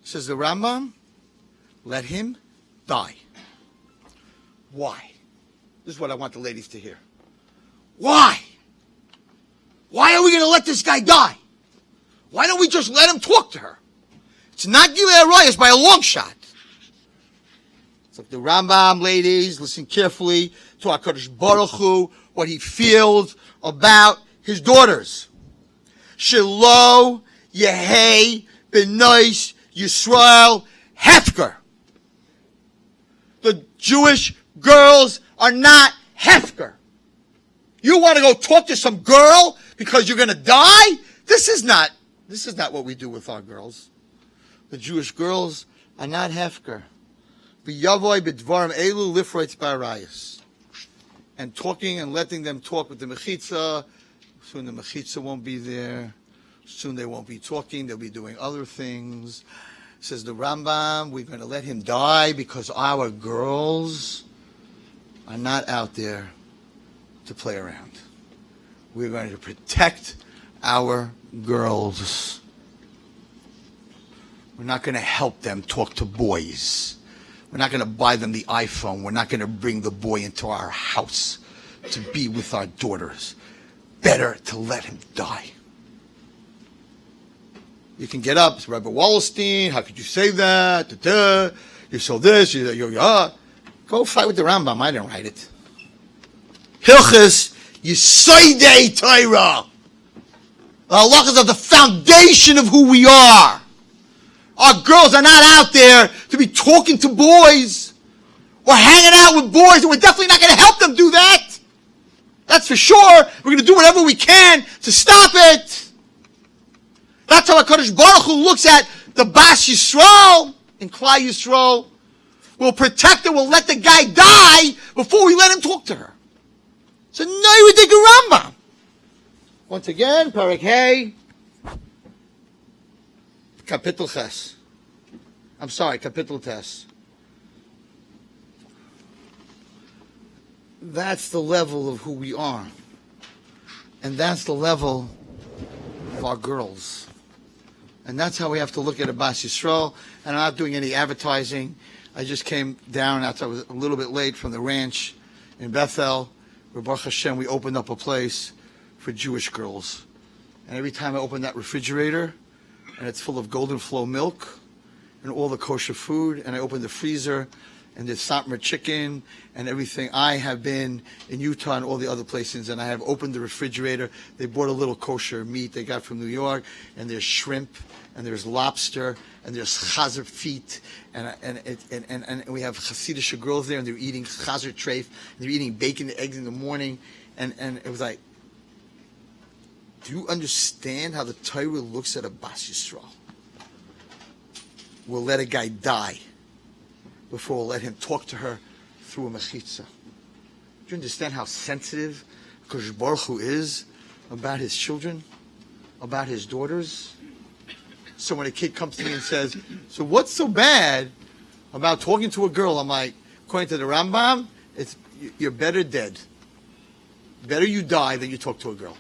Says the Rambam. Let him die. Why? This is what I want the ladies to hear. Why? Why are we going to let this guy die? Why don't we just let him talk to her? It's not Gilei Arroyos by a long shot. It's like the Rambam, ladies, listen carefully to HaKadosh Baruch Hu, what he feels about his daughters. Shelo Yehei B'nois Yisrael Hefker. The Jewish girls are not hefker. You want to go talk to some girl because you're going to die? This is not what we do with our girls. The Jewish girls are not hefker. V'yavoi b'dvarim elu lifroitz ba'arayis. And talking and letting them talk with the mechitza. Soon the mechitza won't be there. Soon they won't be talking. They'll be doing other things. Says the Rambam, we're going to let him die because our girls are not out there to play around. We're going to protect our girls. We're not going to help them talk to boys. We're not going to buy them the iPhone. We're not going to bring the boy into our house to be with our daughters. Better to let him die. You can get up, Rabbi Wallerstein, how could you say that? You're so this, you're Go fight with the Rambam, I didn't write it. Hilchis Yisoidei Torah. The halachas are the foundation of who we are. Our girls are not out there to be talking to boys or hanging out with boys, and we're definitely not going to help them do that. That's for sure. We're going to do whatever we can to stop it. That's how HaKadosh Baruch Hu looks at the Bas Yisrael and Klal Yisrael. We'll protect her, we'll let the guy die before we let him talk to her. So now you take a Rambam. Once again, Perek Hey, Kapitel Ches. I'm sorry, Kapitel Tes. That's the level of who we are. And that's the level of our girls. And that's how we have to look at a Bas Yisrael. And I'm not doing any advertising. I just came down after I was a little bit late from the ranch in Bethel, where Baruch Hashem, we opened up a place for Jewish girls. And every time I open that refrigerator, and it's full of golden flow milk and all the kosher food, and I open the freezer, and there's Satmar chicken and everything. I have been in Utah and all the other places, and I have opened the refrigerator. They bought a little kosher meat they got from New York, and there's shrimp, and there's lobster, and there's chazer feet, and we have Hasidic girls there, and they're eating chazer treif, and they're eating bacon and eggs in the morning, and it was like, do you understand how the Torah looks at a Bas Yisrael? We'll let a guy die before we'll let him talk to her through a mechitza. Do you understand how sensitive Kodesh Baruch Hu is about his children, about his daughters? So when a kid comes to me and says, so what's so bad about talking to a girl? I'm like, according to the Rambam, you're better dead. Better you die than you talk to a girl.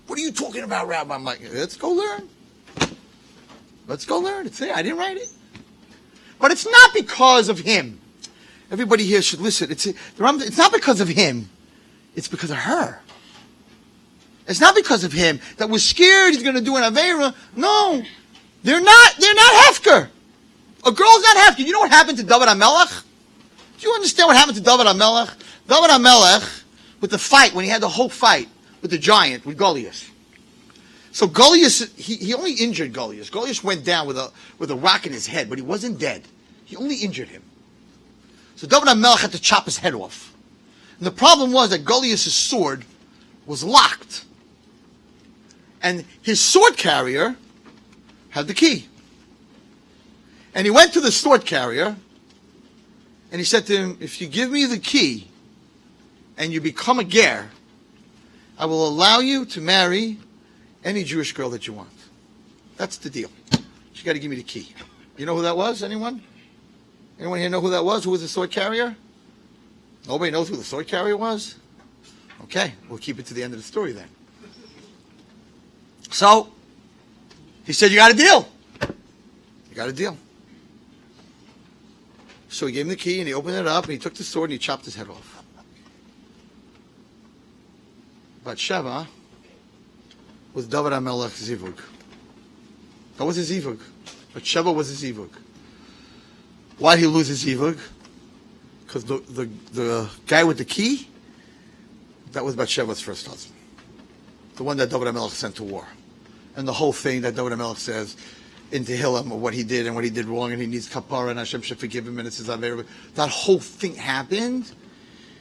What are you talking about, Rabbi? I'm like, let's go learn. Let's go learn. It's there. I didn't write it. But it's not because of him. Everybody here should listen. It's not because of him. It's because of her. It's not because of him that we're scared he's going to do an Aveira. No. They're not Hefker. A girl's not Hefker. You know what happened to David HaMelech? Do you understand what happened to David HaMelech? David HaMelech, with the fight, when he had the whole fight with the giant, with Goliath. So Goliath, he only injured Goliath. Goliath went down with a rock in his head, but he wasn't dead. He only injured him. So David HaMelech had to chop his head off. And the problem was that Goliath's sword was locked. And his sword carrier had the key. And he went to the sword carrier, and he said to him, if you give me the key, and you become a ger, I will allow you to marry any Jewish girl that you want. That's the deal. You got to give me the key. You know who that was? Anyone? Anyone here know who that was? Who was the sword carrier? Nobody knows who the sword carrier was? Okay, we'll keep it to the end of the story then. So, he said, you got a deal. You got a deal. So he gave him the key, and he opened it up, and he took the sword, and he chopped his head off. Bathsheba was David HaMelech's zivug. That was his zivug. Bathsheba was his zivug. Why did he lose his zivug? Because the guy with the key, that was Bathsheba's first husband. The one that David HaMelech sent to war. And the whole thing that David HaMelech says in Tehillim of what he did and what he did wrong, and he needs kapara, and Hashem should forgive him, and it's his Aveira. That whole thing happened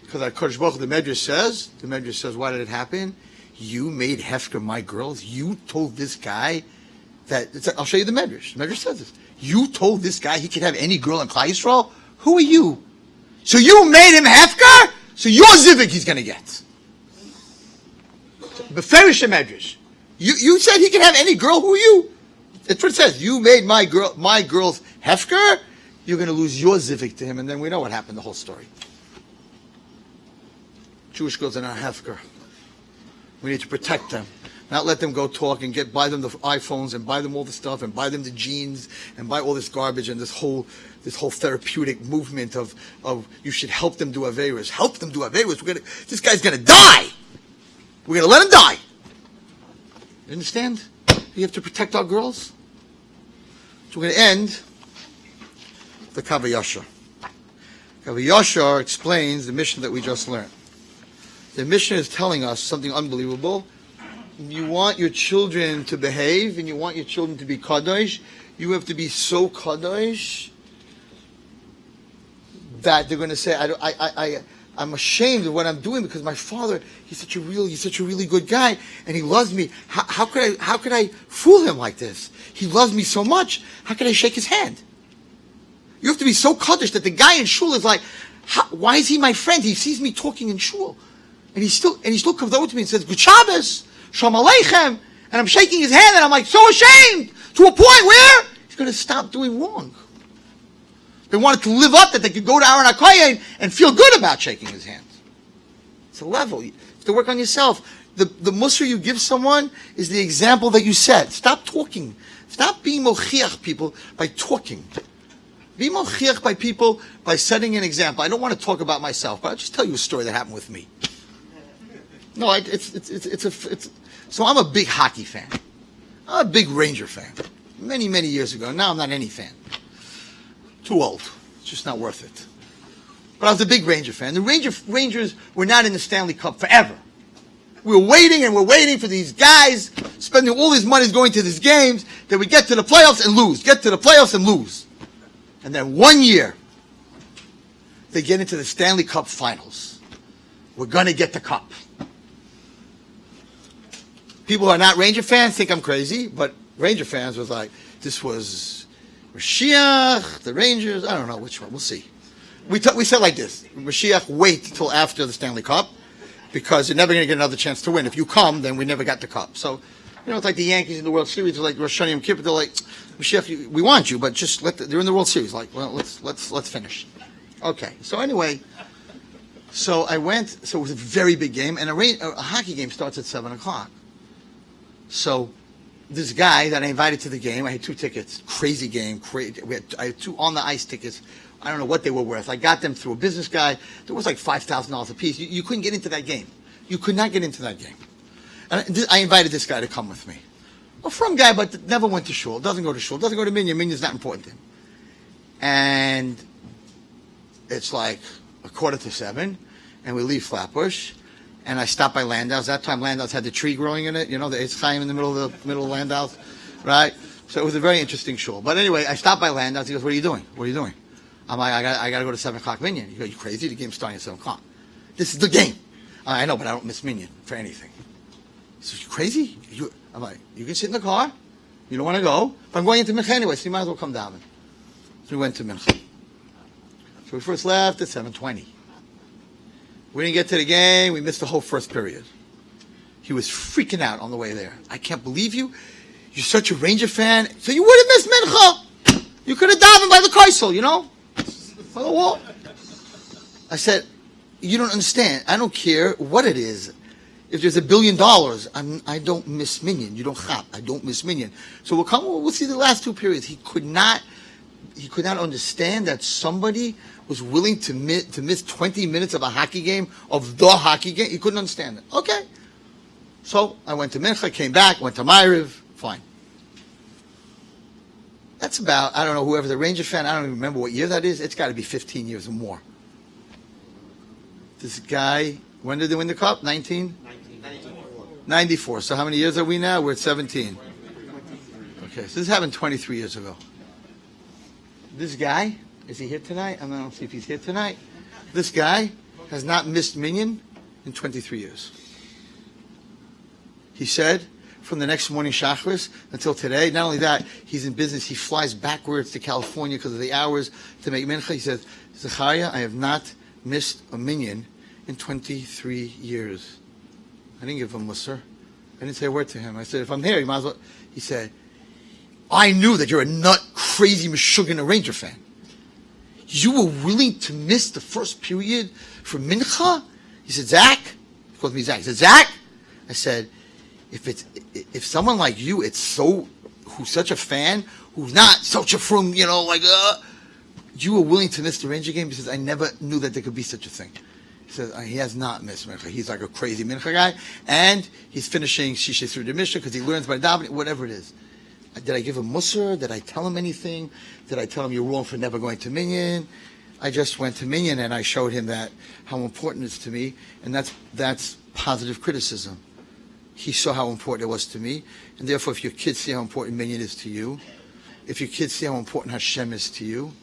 because HaKadosh Baruch Hu, the Medrash says, why did it happen? You made Hefker my girls. You told this guy that, I'll show you the Medrash. The Medrash says this. You told this guy he could have any girl in Klal Yisrael? Who are you? So you made him Hefker? So your Zivik he's going to get. Beferish Medrash. You said he could have any girl. Who are you? That's what it says. You made my girls Hefker. You're going to lose your Zivik to him. And then we know what happened, the whole story. Jewish girls are not Hefker. We need to protect them. Not let them go talk and buy them the iPhones and buy them all the stuff and buy them the jeans and buy all this garbage and this whole therapeutic movement of you should help them do Averas. Help them do Averas. This guy's going to die. We're going to let him die. You understand? You have to protect our girls. So we're going to end the Kavayashar. Kavayashar explains the mission that we just learned. The mission is telling us something unbelievable. You want your children to behave and you want your children to be kadosh. You have to be so kadosh that they're going to say, I'm ashamed of what I'm doing because my father, he's such a really good guy, and he loves me. How could I fool him like this? He loves me so much. How could I shake his hand? You have to be so kaddish that the guy in shul is like, why is he my friend? He sees me talking in shul, and he still comes over to me and says, "Good Shabbos, Shalom Aleichem," and I'm shaking his hand, and I'm like so ashamed to a point where he's going to stop doing wrong. They wanted to live up that they could go to Aaron HaKohen and feel good about shaking his hand. It's a level. You have to work on yourself. The musar you give someone is the example that you set. Stop talking. Stop being mochiach people by talking. Be mochiach by people by setting an example. I don't want to talk about myself, but I'll just tell you a story that happened with me. No, so I'm a big hockey fan. I'm a big Ranger fan. Many, many years ago. Now I'm not any fan. Too old. It's just not worth it. But I was a big Ranger fan. The Rangers were not in the Stanley Cup forever. We were waiting and we're waiting for these guys spending all these money going to these games that we get to the playoffs and lose. Get to the playoffs and lose. And then one year, they get into the Stanley Cup finals. We're going to get the cup. People who are not Ranger fans think I'm crazy, but Ranger fans was like, this was Mashiach, the Rangers, I don't know which one, we'll see. We said like this, Mashiach, wait till after the Stanley Cup, because you're never going to get another chance to win. If you come, then we never got the cup. So, it's like the Yankees in the World Series, they're like Rosh Hashanah Yom Kippur, they're like, Mashiach, we want you, but just they're in the World Series, like, well, let's finish. Okay, so anyway, so I went, so it was a very big game, and a hockey game starts at 7 o'clock. So, this guy that I invited to the game, I had 2 tickets. Crazy game. I had 2 on the ice tickets. I don't know what they were worth. I got them through a business guy. It was like $5,000 a piece. You couldn't get into that game. You could not get into that game. And I invited this guy to come with me. A from guy, but never went to shul. Doesn't go to shul. Doesn't go to minyan. Minyan's not important to him. And it's like 6:45, and we leave Flatbush. And I stopped by Landau's. That time Landau's had the tree growing in it, the Eitz Chaim in the middle of Landau's, right? So it was a very interesting shul. But anyway, I stopped by Landau's. He goes, "What are you doing? What are you doing?" I'm like, I got to go to 7 o'clock minyan. He goes, "You crazy? The game's starting at 7 o'clock. This is the game." I know, but I don't miss minyan for anything. He says, "You crazy?" I'm like, "You can sit in the car. You don't want to go. But I'm going into mincha anyway, so you might as well come down." So we went to mincha. So we first left at 7:20. We didn't get to the game. We missed the whole first period. He was freaking out on the way there. "I can't believe you. You're such a Ranger fan. So you would have missed mincha. You could have davened by the kaisel, by the wall." I said, "You don't understand. I don't care what it is. If there's $1 billion, I don't miss minyan. You don't chap. I don't miss minyan. So we'll see the last 2 periods." He could not understand that somebody was willing to miss 20 minutes of a hockey game, of the hockey game. He couldn't understand it. Okay. So I went to Mincha, came back, went to Ma'ariv, fine. That's about, I don't know, whoever the Ranger fan, I don't even remember what year that is. It's got to be 15 years or more. This guy, when did they win the cup? 1994. So how many years are we now? We're at 17. Okay, so this happened 23 years ago. This guy, is he here tonight? I don't see if he's here tonight. This guy has not missed minyan in 23 years. He said, from the next morning Shachris until today, not only that, he's in business. He flies backwards to California because of the hours to make mincha. He says, "Zecharya, I have not missed a minyan in 23 years. I didn't give him musar. I didn't say a word to him. I said, "If I'm here, you might as well." He said, "I knew that you're a nut, crazy, Meshuggah, Ranger fan. You were willing to miss the first period for mincha?" He said, "Zach," he called me Zach. He said, "Zach," I said, if someone like you, who's such a fan, who's not such a from, you were willing to miss the Ranger game." He says, "I never knew that there could be such a thing." He says, "He has not missed mincha. He's like a crazy mincha guy, and he's finishing Shisha through the Mishnah because he learns by davening, whatever it is." Did I give him musar? Did I tell him anything? Did I tell him you're wrong for never going to minyan? I just went to minyan and I showed him that how important it is to me, and that's positive criticism. He saw how important it was to me, and therefore, if your kids see how important minyan is to you, if your kids see how important Hashem is to you,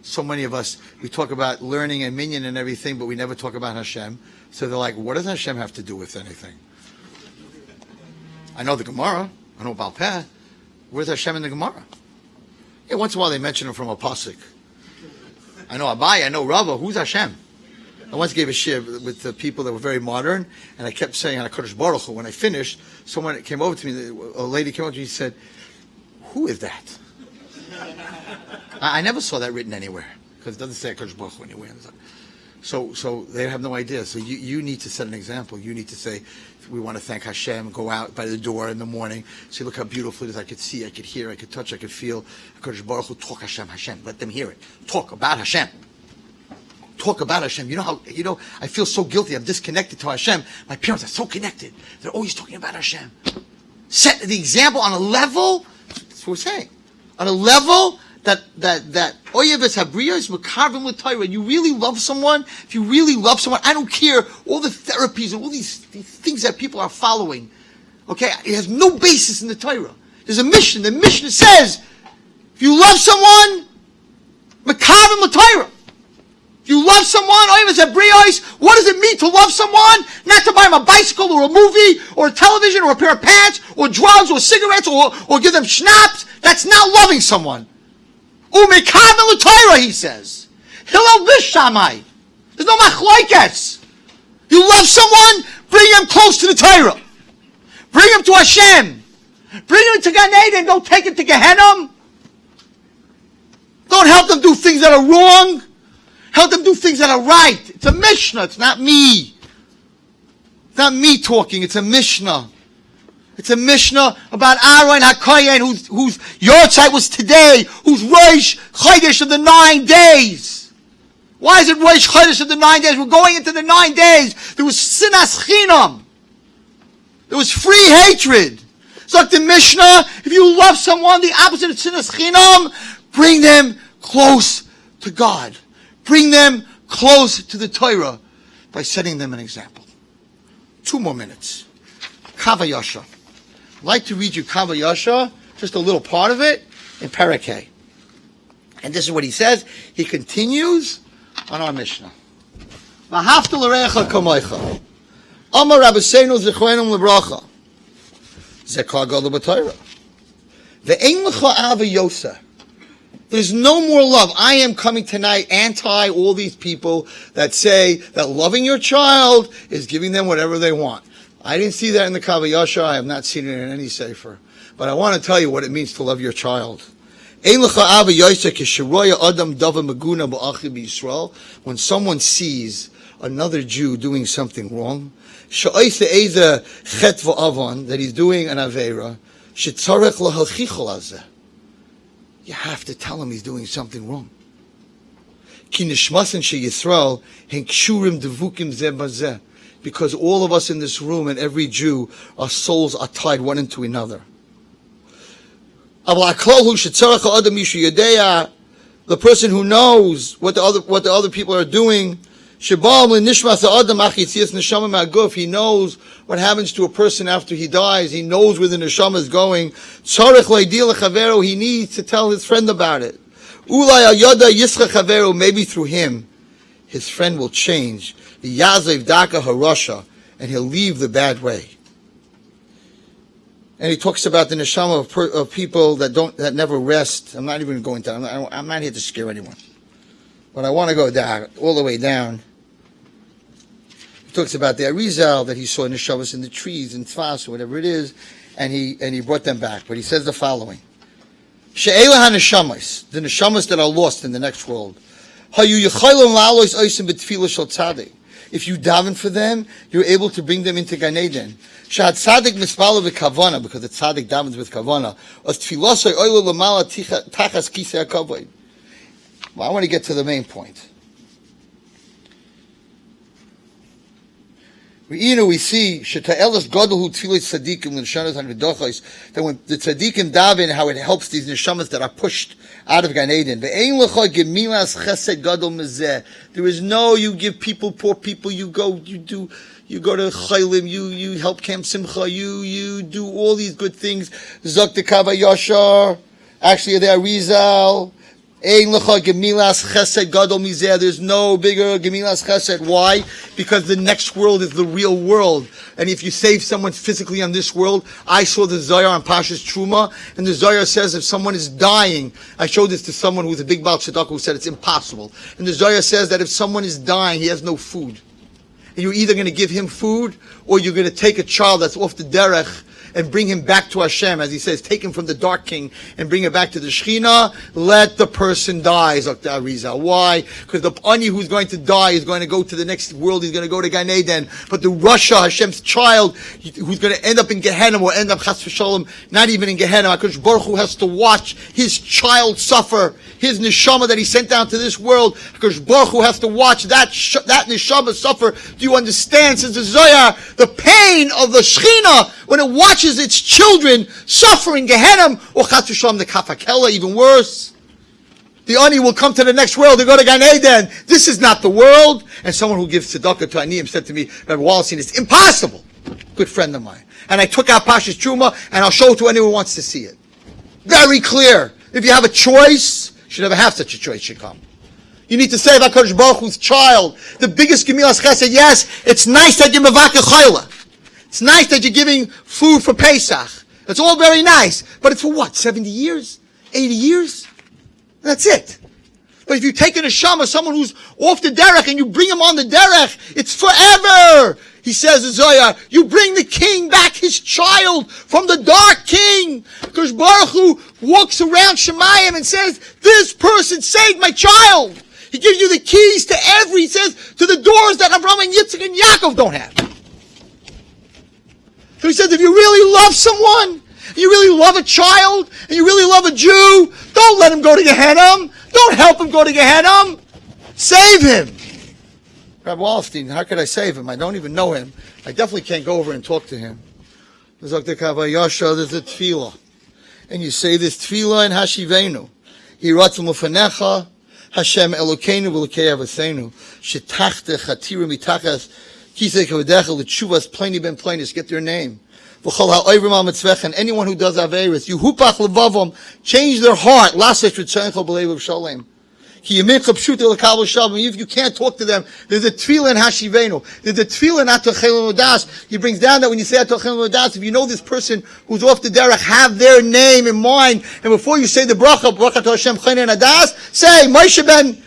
so many of us, we talk about learning and minyan and everything, but we never talk about Hashem. So they're like, what does Hashem have to do with anything? I know the Gemara. I know about Peh. Where's Hashem in the Gemara? Yeah, once in a while they mention him from a pasuk. I know Abai, I know Rava. Who's Hashem? I once gave a shir with the people that were very modern, and I kept saying on HaKadosh Baruch Hu. When I finished, someone came over to me, a lady came over to me and said, who is that? I never saw that written anywhere, because it doesn't say HaKadosh Baruch Hu anywhere. So they have no idea. So you need to set an example. You need to say, we want to thank Hashem, go out by the door in the morning, say, look how beautiful it is. I could see, I could hear, I could touch, I could feel. HaKadosh Baruch Hu, talk Hashem, Hashem. Let them hear it. Talk about Hashem. Talk about Hashem. I feel so guilty. I'm disconnected to Hashem. My parents are so connected. They're always talking about Hashem. Set the example on a level, that's what we're saying, on a level that Oyeves Habriyos Makavim L'Torah. You really love someone. If you really love someone, I don't care all the therapies and all these things that people are following. Okay, it has no basis in the Torah. There's a mission. The mission says, if you love someone, Makavim L'Torah. If you love someone, Oyeves Habriyos, what does it mean to love someone? Not to buy him a bicycle or a movie or a television or a pair of pants or drugs or cigarettes or give them schnapps. That's not loving someone. Umekavim l'Torah, he says. Hillel v'shamai. There's no machlokes. You love someone, bring him close to the Torah. Bring him to Hashem. Bring him to Gan Eden. Don't take him to Gehenna. Don't help them do things that are wrong. Help them do things that are right. It's a Mishnah. It's not me. It's not me talking. It's a Mishnah. It's a Mishnah about Aaron HaKohen, whose Yortzeit was today, whose Rosh Chodesh of the 9 days. Why is it Rosh Chodesh of the 9 days? We're going into the 9 days. There was sinas chinam. There was free hatred. It's like the Mishnah, if you love someone, the opposite of sinas chinam, bring them close to God. Bring them close to the Torah by setting them an example. 2 more minutes. Kavayasha. I'd like to read you Kavayasha, just a little part of it, in Parakeh. And this is what he says. He continues on our Mishnah. V'hafta l'recha kamoicha. Amar Rabbeinu Zecharya Wallerstein. Zekar gadol b'Torah. Ve'ein lecha ava yosa. There's no more love. I am coming tonight anti all these people that say that loving your child is giving them whatever they want. I didn't see that in the Kavayasha. I have not seen it in any sefer. But I want to tell you what it means to love your child. When someone sees another Jew doing something wrong, that he's doing an aveira, you have to tell him he's doing something wrong. Because all of us in this room and every Jew, our souls are tied one into another. The person who knows what the other people are doing, he knows what happens to a person after he dies. He knows where the neshama is going. He needs to tell his friend about it. Maybe through him, his friend will change. And he'll leave the bad way. And he talks about the neshama of people that never rest. I'm not even going down. I'm not here to scare anyone. But I want to go down, all the way down. He talks about the Arizal that he saw neshamas in the trees, in Tfas, or whatever it is, and he brought them back. But he says the following. She'ela ha-neshamas, the neshamas that are lost in the next world. If you daven for them, you're able to bring them into Gan Eden. Shad tzaddik mispalo v'kavana, because the tzaddik davens with kavana. As tefilosay oilo lamala tachas kisei hakavod. Well, I want to get to the main point. We see sheta'elas gadol hu tefilot tzaddikim l'neshamas hanvidachos, that when the tzaddikim daven, how it helps these neshamas that are pushed out of Gan Eden. Ve'ein lecha gemilas chesed gadol mezeh. There is no, you give people, poor people, you go to Chaylim, you help Camp Simcha, you do all these good things. Zok the Kavayashar, actually the Arizal, Ein lecha gemilas chesed gadol mizeh. There's no bigger gemilas chesed. Why? Because the next world is the real world. And if you save someone physically on this world, I saw the Zohar on Pashas Truma, and the Zohar says if someone is dying, I showed this to someone who's a big Baal Tzedakah who said it's impossible. And the Zohar says that if someone is dying, he has no food. And you're either going to give him food, or you're going to take a child that's off the derech and bring him back to Hashem. As he says, take him from the dark king and bring him back to the Shekhinah. Let the person die, Dr. Arizal. Why? Because the ani who's going to die is going to go to the next world. He's going to go to Gan Eden. But the Rasha, Hashem's child, who's going to end up in Gehenna, or end up, Chas v'shalom, not even in Gehenna. HaKadosh Baruch Hu has to watch his child suffer. His neshama that he sent down to this world, HaKadosh Baruch Hu has to watch that neshama suffer. Do you understand? Says the Zohar, the pain of the Shekhinah when it watches its children suffering Gehenna, or Chas v'shalom, the Kafakela, even worse. The ani will come to the next world and go to Gan Eden. This is not the world. And someone who gives tzedakah to aniyim said to me, Rabbi Wallerstein, it's impossible. Good friend of mine. And I took out Pashas Truma, and I'll show it to anyone who wants to see it. Very clear. If you have a choice, you should never have such a choice should come. You need to save HaKadosh Baruch Hu's child. The biggest gemilas chesed, yes, it's nice that you're mevakeh chayla. It's nice that you're giving food for Pesach. It's all very nice. But it's for what? 70 years? 80 years? That's it. But if you take a neshama, someone who's off the derech, and you bring him on the derech, it's forever. He says, Zohar, you bring the king back, his child, from the dark king. Because Baruch Hu walks around Shemayim and says, this person saved my child. He gives you the keys to he says, to the doors that Avraham and Yitzchak and Yaakov don't have. So he says, if you really love someone, you really love a child, and you really love a Jew, don't let him go to Gehenna. Don't help him go to Gehenna. Save him. Rabbi Wallerstein, how could I save him? I don't even know him. I definitely can't go over and talk to him. There's a tefillah. And you say this tefillah in Hashivenu. Yiratzim ufanecha, Hashem Elokeinu v'lokei avosenu, shetachte chatira mitachas, kisei kavadecha l'tshuvas pleni ben plenis, get their name. V'chol ha'oivrim al mitzvech, and anyone who does averis, yuhupach levavom, change their heart, lasesh v'tzencho b'leivav shalem. Ki yemincha pshuta l'kabel shalom. If you can't talk to them, there's a tefillah in Hashivenu. There's a tefillah in Atochel L'Odas. He brings down that when you say Atochel L'Odas, if you know this person who's off the derech, have their name in mind, and before you say the bracha to Hashem Chayne Adas, say Moshe ben,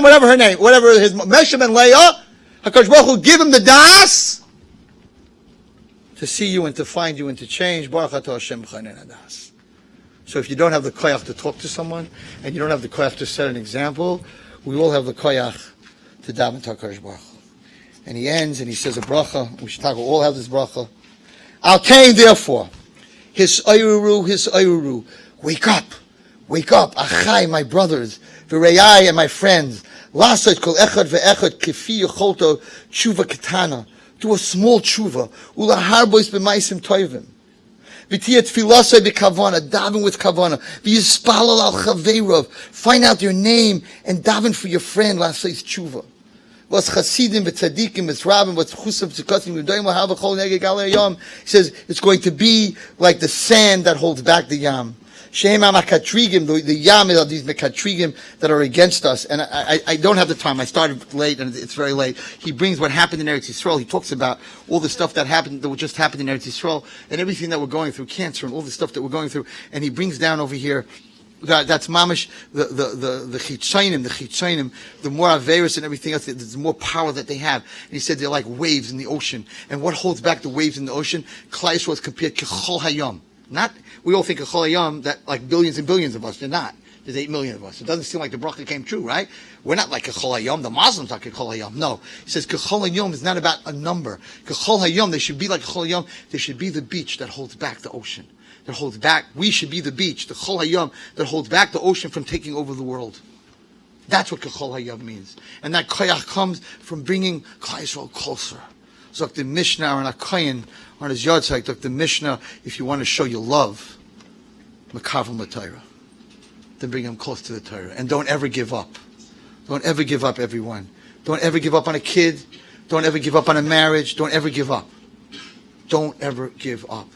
whatever her name, whatever his, Moshe ben Leah, HaKadosh Baruch Hu, give him the das to see you and to find you and to change. Baruch to Hashem Chayne Adas. So if you don't have the koyach to talk to someone, and you don't have the koyach to set an example, we all have the koyach to daven to HaKadosh Baruch Hu. And he ends and he says a bracha. We should all have this bracha. Al Kain, therefore, his ayuru, wake up, achai, my brothers, v'reyai, and my friends, lasat kol echad ve'echad kifi yecholto tshuva ketana, do a small tshuva, ulaharbois b'maisim toivim. V'tiyat filasei b'kavana, daven with kavana. V'yispalal al chaveirov, find out your name and daven for your friend. Lasei tshuva. V'as chasidim v'tzadikim v'tzrabim v'tchusim v'tzikasim v'doyim v'havachol negeg alei yam. He says it's going to be like the sand that holds back the yam. Shehem ha'makatrigim, the yam are these mekatrigim that are against us. And I don't have the time. I started late, and it's very late. He brings what happened in Eretz Yisrael. He talks about all the stuff that just happened in Eretz Yisrael, and everything that we're going through, cancer, and all the stuff that we're going through. And he brings down over here that's mamish the chitzonim, the more averis and everything else, the more power that they have. And he said they're like waves in the ocean. And what holds back the waves in the ocean? Klal Yisrael is compared to Chol Hayom. Not, we all think of Chol Hayom, that like billions and billions of us. They're not. There's 8 million of us. It doesn't seem like the bracha came true, right? We're not like Chol Hayom. The Muslims are like Chol Hayom. No. He says Chol Hayom is not about a number. Chol Hayom, they should be like Chol Hayom. They should be the beach that holds back the ocean. That holds back, we should be the beach, the Chol Hayom, that holds back the ocean from taking over the world. That's what Chol Hayom means. And that koyach comes from bringing Klal Yisrael closer. So like the Mishnah on a kohen, on his yard site, like the Mishnah, if you want to show your love, Makavim l'Torah, then bring him close to the Torah. And don't ever give up. Don't ever give up, everyone. Don't ever give up on a kid. Don't ever give up on a marriage. Don't ever give up. Don't ever give up.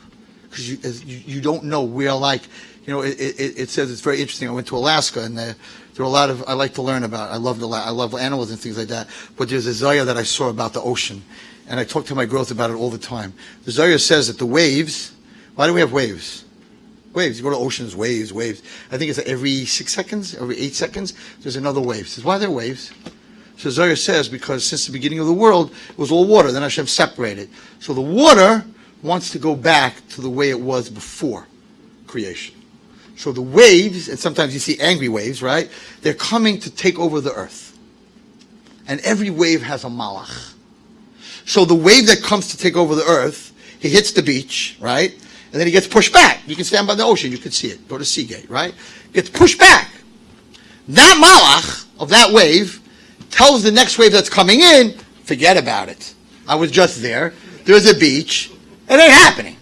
Because you don't know where, like, It says it's very interesting. I went to Alaska, and there are a lot of, I like to learn about. I love animals and things like that. But there's a Zaya that I saw about the ocean, and I talk to my girls about it all the time. The Zaya says that the waves. Why do we have waves? Waves. You go to oceans, waves. I think it's every 6 seconds, every 8 seconds, there's another wave. Says, why are there waves? So Zohar says, because since the beginning of the world, it was all water. Then Hashem separated. So the water wants to go back to the way it was before creation. So the waves, and sometimes you see angry waves, right? They're coming to take over the earth. And every wave has a malach. So the wave that comes to take over the earth, he hits the beach, right? And then he gets pushed back. You can stand by the ocean, you can see it. Go to Seagate, right? Gets pushed back. That malach of that wave tells the next wave that's coming in, forget about it. I was just there. There's a beach. It ain't happening.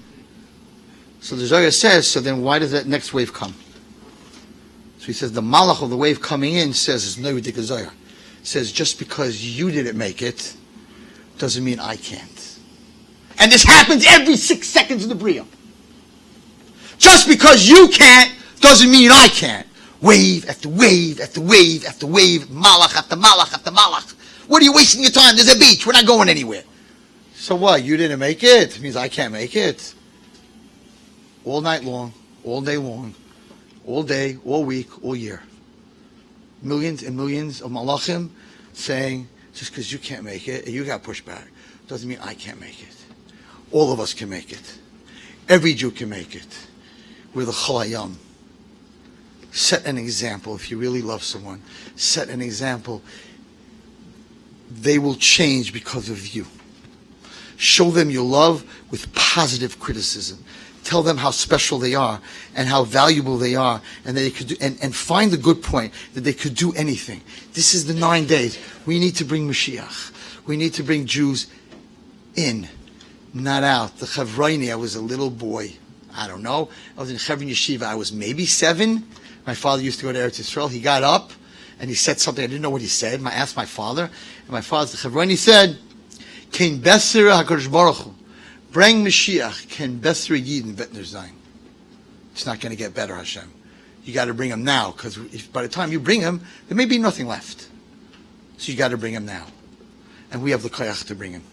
So the Zohar says, so then why does that next wave come? So he says the malach of the wave coming in says, it's no ridiculous Zohar. Says just because you didn't make it doesn't mean I can't. And this happens every 6 seconds in the Bria. Just because you can't doesn't mean I can't. Wave after wave after wave after wave, malach after malach after malach. What are you wasting your time? There's a beach. We're not going anywhere. So what? You didn't make it? It means I can't make it. All night long, all day long, all day, all week, all year. Millions and millions of malachim saying, just because you can't make it and you got pushed back, doesn't mean I can't make it. All of us can make it. Every Jew can make it. We're the chalayam. Set an example. If you really love someone, set an example. They will change because of you. Show them your love with positive criticism. Tell them how special they are and how valuable they are, and that they could do, and find the good point that they could do anything. This is the 9 days. We need to bring Mashiach. We need to bring Jews in, not out. The Chavrayni, I was a little boy. I don't know. I was in Chevron Yeshiva. I was maybe 7. My father used to go to Eretz Yisrael. He got up and he said something. I didn't know what he said. I asked my father, and my father, the Chavrayni, said, "Kein besser HaKadosh Baruch Hu. Bring Mashiach, kein besser Yidin vetner sein." It's not going to get better, Hashem. You got to bring him now, because by the time you bring him, there may be nothing left. So you got to bring him now, and we have the koyach to bring him.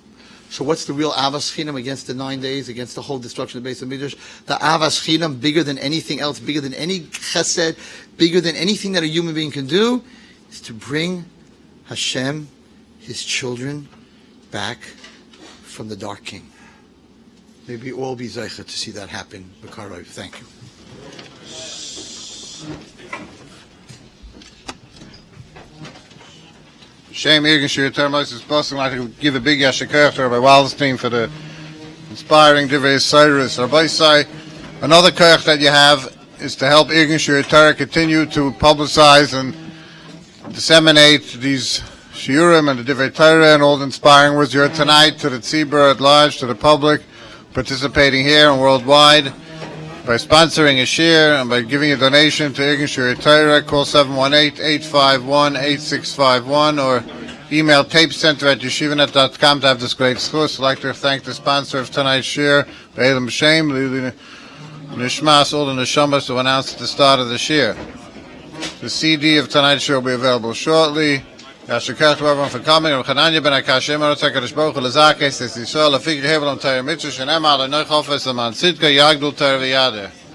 So what's the real avas chinam against the 9 days, against the whole destruction of the Beis Hamikdash? The avas chinam, bigger than anything else, bigger than any chesed, bigger than anything that a human being can do, is to bring Hashem, his children, back from the dark king. May we all be zeicha to see that happen. Bekarov. Thank you. Shem Irgen Shir Termos is possible. I'd like to give a big yashikar to Rabbi Wallerstein for the inspiring Divrei Cyrus. Rabbi say, another koyach that you have is to help Irgen Shir Torah continue to publicize and disseminate these shiurim and the Divrei Torah and all the inspiring words you heard tonight to the tzibur at large, to the public participating here and worldwide, by sponsoring a share and by giving a donation to Irgen Shir Torah. Call 718-851-8651 or email tapecenter@yeshivanet.com to have this great schus. I'd like to thank the sponsor of tonight's share, Be'elam Shem, Nishmas, all the neshamas who announced at the start of the share. The CD of tonight's share will be available shortly. Yashikar to everyone for coming. Chananya ben Akashem, Kadosh Baruch Hu Lezakes, Es Yisrael, Afik Hevel Am Torah Mitzvah, Shenem Al Noich Hofes Aman Sidka Yagdul Torah V'Yader.